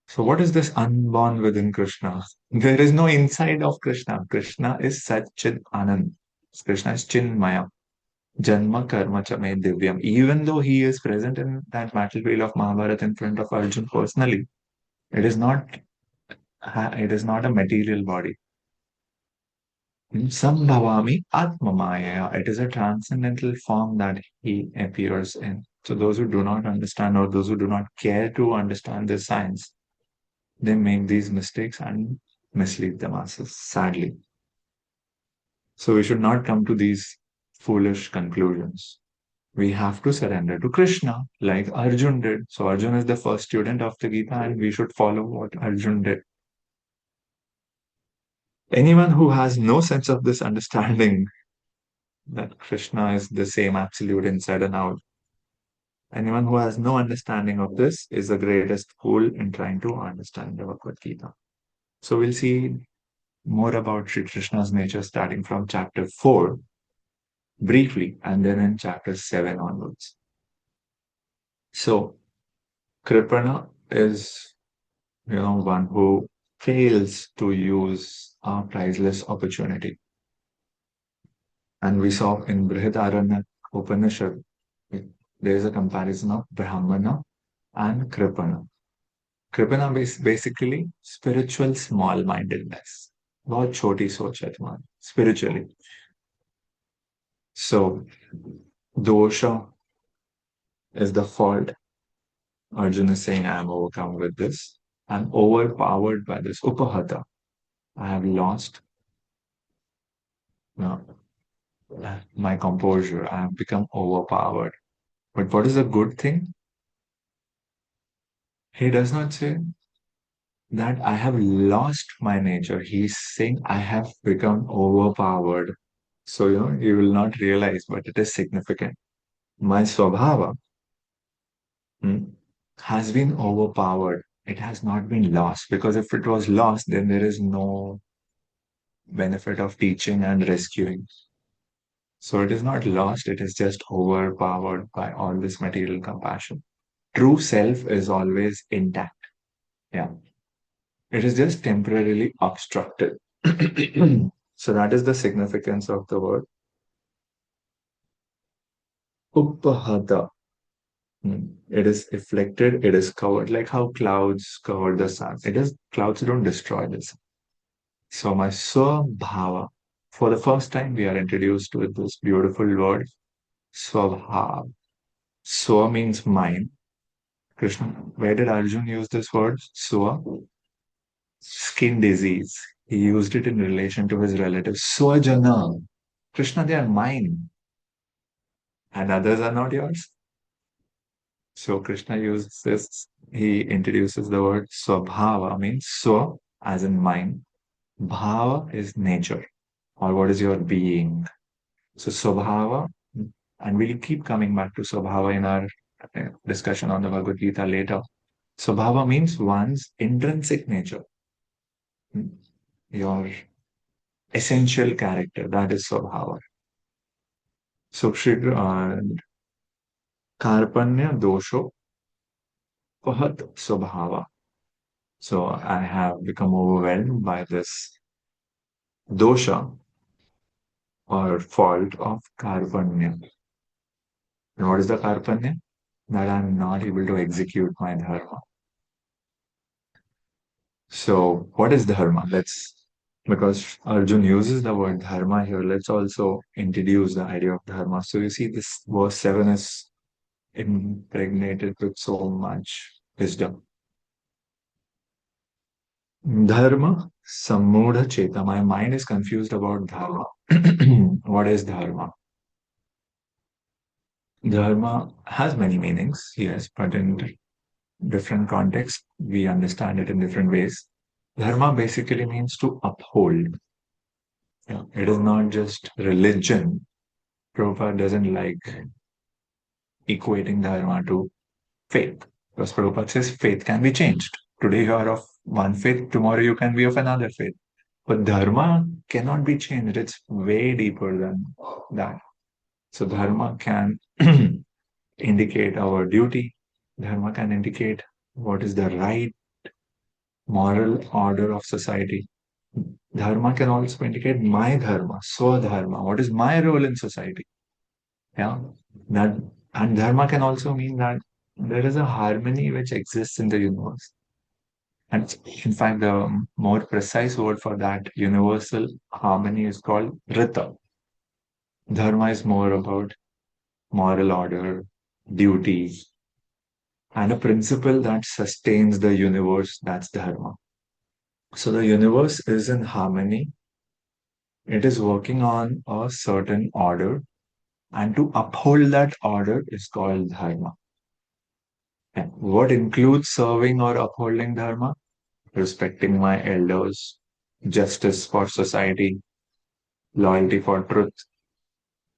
So, what is this unborn within Krishna? There is no inside of Krishna. Krishna is Satchid Anand. Krishna is Chinmaya. Janma Karma Cha Me Divyam. Even though he is present in that battlefield of Mahabharata in front of Arjun personally, it is not it is not a material body. Sambhavami Atmamaya. It is a transcendental form that he appears in. So those who do not understand or those who do not care to understand this science, they make these mistakes and mislead the masses, sadly. So we should not come to these foolish conclusions. We have to surrender to Krishna, like Arjun did. So Arjun is the first student of the Gita, and we should follow what Arjun did. Anyone who has no sense of this understanding that Krishna is the same absolute inside and out, anyone who has no understanding of this is the greatest fool in trying to understand the Bhagavad Gita. So we'll see more about Sri Krishna's nature starting from chapter 4 briefly and then in chapter 7 onwards. So Kripana is one who fails to use a priceless opportunity. And we saw in Brihadaranya Upanishad, there is a comparison of Brahmana and Kripana. Kripana is basically spiritual small-mindedness. बहुत छोटी सोच है तुम्हारी spiritually. So dosha is the fault. Arjuna is saying, I am overcome with this. I'm overpowered by this upahata. I have lost uh, my composure. I have become overpowered. But what is a good thing? He does not say that I have lost my nature. He's saying I have become overpowered. So, you will not realize, but it is significant. My swabhava has been overpowered. It has not been lost because if it was lost, then there is no benefit of teaching and rescuing. So it is not lost, it is just overpowered by all this material compassion. True self is always intact. Yeah. It is just temporarily obstructed. So that is the significance of the word upahata. It is afflicted, it is covered, like how clouds cover the sun. It is clouds don't destroy the sun. So my swabhava, for the first time, we are introduced to this beautiful word, swabhava. Swa means mine. Krishna, where did Arjun use this word? Swa? Skin disease. He used it in relation to his relatives. Swajana. Krishna, they are mine. And others are not yours. So Krishna uses this. He introduces the word swabhava, means swa, as in mine. Bhava is nature, or what is your being. So swabhava, and we'll keep coming back to swabhava in our discussion on the Bhagavad Gita later. Swabhava means one's intrinsic nature, your essential character. That is swabhava. So karpanya dosho pahat swabhava. So I have become overwhelmed by this dosha or fault of karpanya. And what is the karpanya? That I'm not able to execute my dharma. So, what is dharma? Because Arjun uses the word dharma here, let's also introduce the idea of dharma. So, you see, this verse 7 is impregnated with so much wisdom. Dharma, sammudha cheta. My mind is confused about dharma. What is dharma? Dharma has many meanings, yes, but in different contexts, we understand it in different ways. Dharma basically means to uphold. Yeah, it is not just religion. Prabhupada doesn't like equating dharma to faith. Because Prabhupada says faith can be changed. Today you are of one faith, tomorrow you can be of another faith. But dharma cannot be changed. It's way deeper than that. So dharma can indicate our duty. Dharma can indicate what is the right moral order of society. Dharma can also indicate my dharma, swadharma. What is my role in society? Yeah. That and dharma can also mean that there is a harmony which exists in the universe. And in fact, the more precise word for that universal harmony is called rita. Dharma is more about moral order, duty, and a principle that sustains the universe. That's dharma. So the universe is in harmony. It is working on a certain order, and to uphold that order is called dharma. And what includes serving or upholding dharma? Respecting my elders, justice for society, loyalty for truth,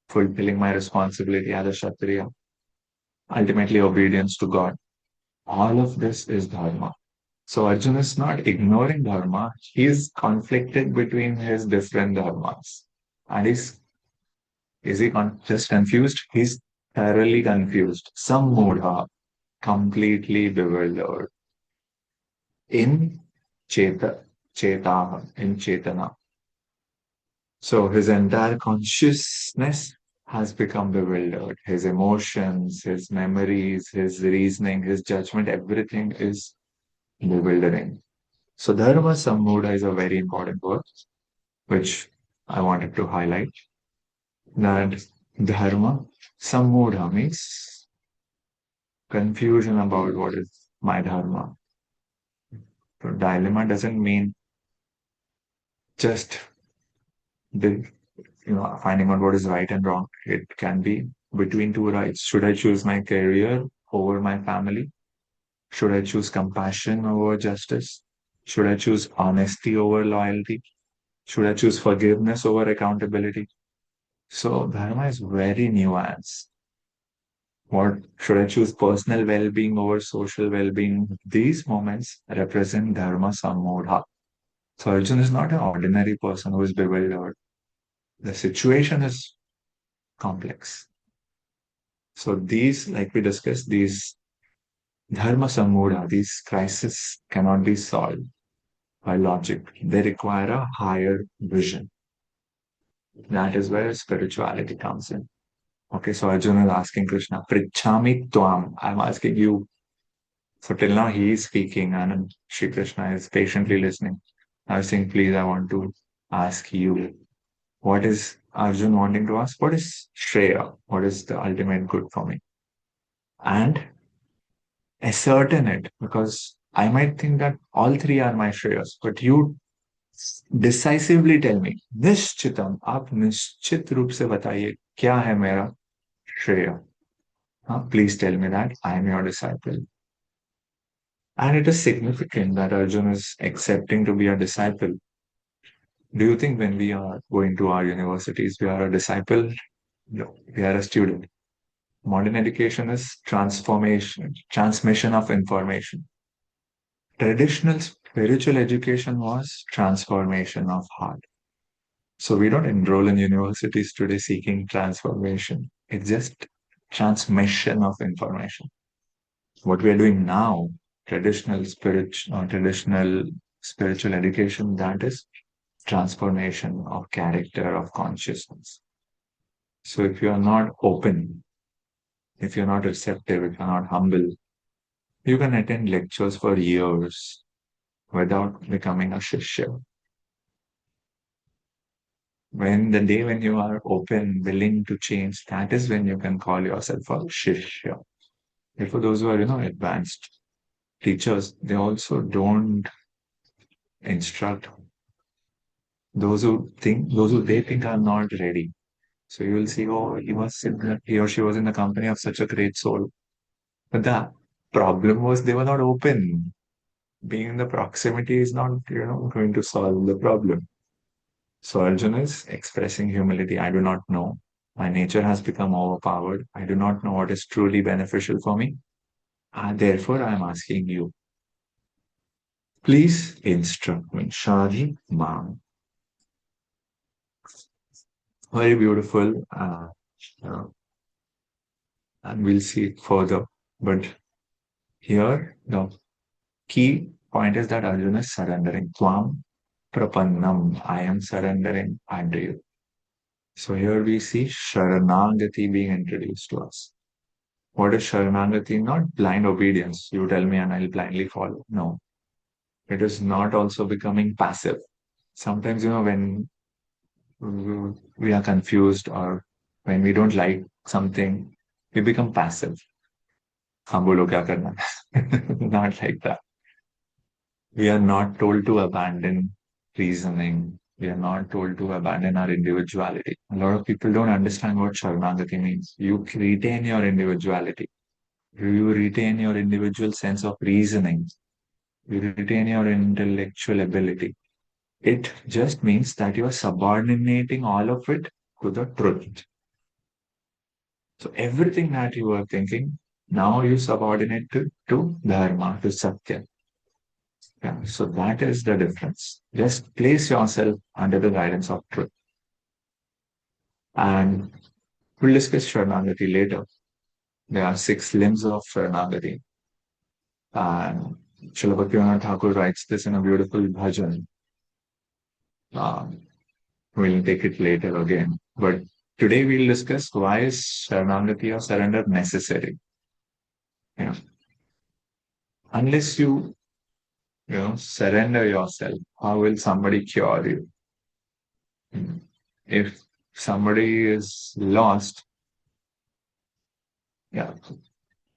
fulfilling my responsibility as a Kshatriya, ultimately obedience to God. All of this is dharma. So Arjuna is not ignoring dharma, he is conflicted between his different dharmas. And is he just confused? He's thoroughly confused. Some mudha, completely bewildered. In in chetana. So his entire consciousness has become bewildered. His emotions, his memories, his reasoning, his judgment, everything is bewildering. So dharma sammuda is a very important word, which I wanted to highlight. That dharma sammuda means confusion about what is my dharma. So dilemma doesn't mean just the finding out what is right and wrong. It can be between two rights. Should I choose my career over my family? Should I choose compassion over justice? Should I choose honesty over loyalty? Should I choose forgiveness over accountability? So dharma is very nuanced. What should I choose personal well-being over social well-being? These moments represent dharma samodha. So Arjun is not an ordinary person who is bewildered. The situation is complex. So these, like we discussed, these dharma samudra, these crises cannot be solved by logic. They require a higher vision. That is where spirituality comes in. Okay, so Arjuna is asking Krishna, Prichami Tvam. I'm asking you. So till now he is speaking and Shri Krishna is patiently listening. I was saying, please, I want to ask you, what is Arjun wanting to ask? What is Shreya? What is the ultimate good for me? And ascertain it because I might think that all three are my shreyas, but you decisively tell me निश्चितम आप निश्चित रूप से बताइए क्या है मेरा श्रेय हाँ please tell me that I am your disciple and it is significant that Arjun is accepting to be a disciple. Do you think when we are going to our universities we are a disciple? No, we are a student. Modern education is transformation transmission of information. Traditional spiritual education was transformation of heart. So we don't enroll in universities today seeking transformation. It's just transmission of information. What we are doing now, traditional spiritual education, that is transformation of character, of consciousness. So if you are not open, if you're not receptive, if you're not humble, you can attend lectures for years without becoming a shishya. When the day when you are open, willing to change, that is when you can call yourself a shishya. And for those who are, advanced teachers, they also don't instruct those who they think are not ready. So you will see, oh, he or she was in the company of such a great soul. But the problem was they were not open. Being in the proximity is not, going to solve the problem. So Arjuna is expressing humility. I do not know. My nature has become overpowered. I do not know what is truly beneficial for me. Therefore, I am asking you, please instruct me. Shadi Mam. Very beautiful. Uh, and we'll see further. But here, the key point is that Arjuna is surrendering. Tvam prapannam. I am surrendering unto you. So here we see Sharanagati being introduced to us. What is Sharanagati? Not blind obedience. You tell me and I'll blindly follow. No. It is not also becoming passive. Sometimes, when we are confused or when we don't like something, we become passive. हाँ बोलो क्या करना है? Not like that. We are not told to abandon reasoning. We are not told to abandon our individuality. A lot of people don't understand what Sharanagati means. You retain your individuality. You retain your individual sense of reasoning. You retain your intellectual ability. It just means that you are subordinating all of it to the truth. So everything that you are thinking, now you subordinate to Dharma, to Satya. Yeah, so that is the difference. Just place yourself under the guidance of truth. And we'll discuss Sharanagati later. There are 6 limbs of Sharanagati. And Srila Bhaktivinoda Thakur writes this in a beautiful bhajan. Um, we'll take it later again. But today we'll discuss why is Sharanagati or surrender necessary. You know, unless surrender yourself, how will somebody cure you? If somebody is lost, yeah,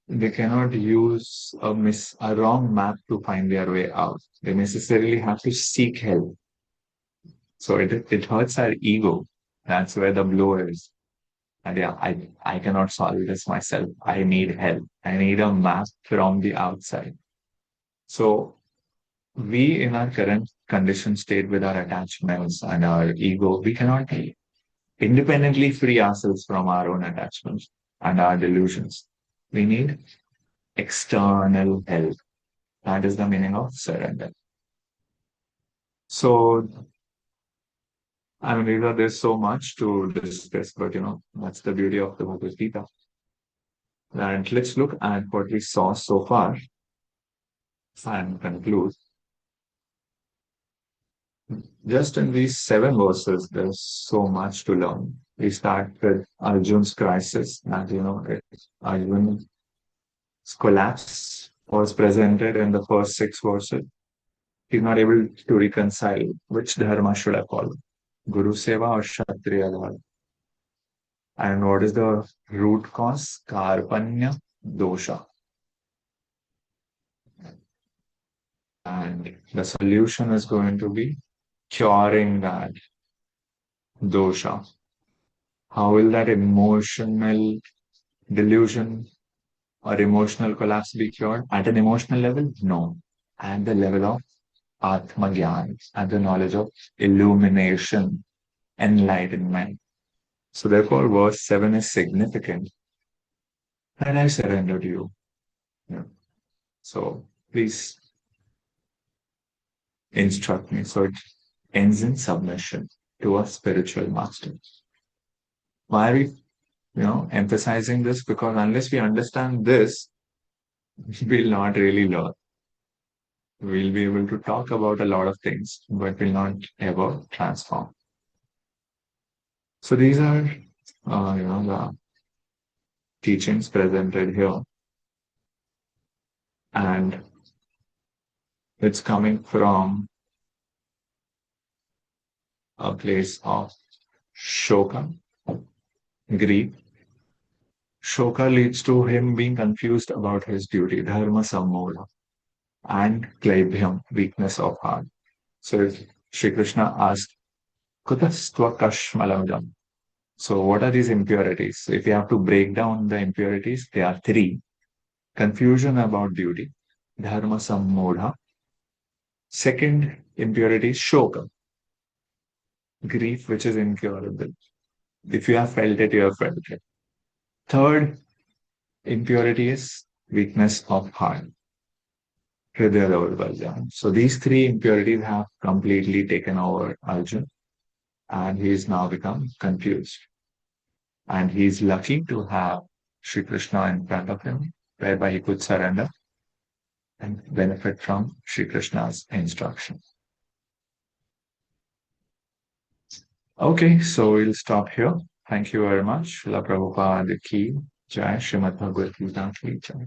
they cannot use a wrong map to find their way out. They necessarily have to seek help. So it hurts our ego. That's where the blow is. And yeah, I cannot solve this myself. I need help. I need a map from the outside. So we in our current condition state with our attachments and our ego, we cannot independently free ourselves from our own attachments and our delusions. We need external help. That is the meaning of surrender. So, I mean, there's so much to discuss, but that's the beauty of the Bhagavad Gita. And let's look at what we saw so far and conclude. Just in these 7 verses, there's so much to learn. We start with Arjun's crisis, and Arjun's collapse was presented in the first 6 verses. He's not able to reconcile which dharma should I follow, Guru Seva or Kshatriya dharma. And what is the root cause? Karpanya dosha. And the solution is going to be curing that dosha. How will that emotional delusion or emotional collapse be cured? At an emotional level? No. At the level of Atma Gyan, at the knowledge of illumination, enlightenment. So therefore, verse 7 is significant. And I surrender to you. Yeah. So please instruct me. So it ends in submission to a spiritual master. Why are we, emphasizing this? Because unless we understand this, we'll not really learn. We'll be able to talk about a lot of things, but will not ever transform. So these are, the teachings presented here, and it's coming from a place of shoka, grief. Shoka leads to him being confused about his duty, dharma sammoha, and klebhyam, weakness of heart. So if Shri Krishna asked, Kutastva kashmalamjam. So what are these impurities? If you have to break down the impurities, there are three. Confusion about duty, dharma sammodha. Second impurity is shoka, grief which is incurable. If you have felt it, you have felt it. Third impurity is weakness of heart, hridaya daurvalya. So these three impurities have completely taken over Arjun, and he is now become confused. And he is lucky to have Sri Krishna in front of him, whereby he could surrender and benefit from Sri Krishna's instruction. Okay, so we'll stop here. Thank you very much. La Prabhupada Ki Jai, Srimad Bhagavad Gita Ki Jai.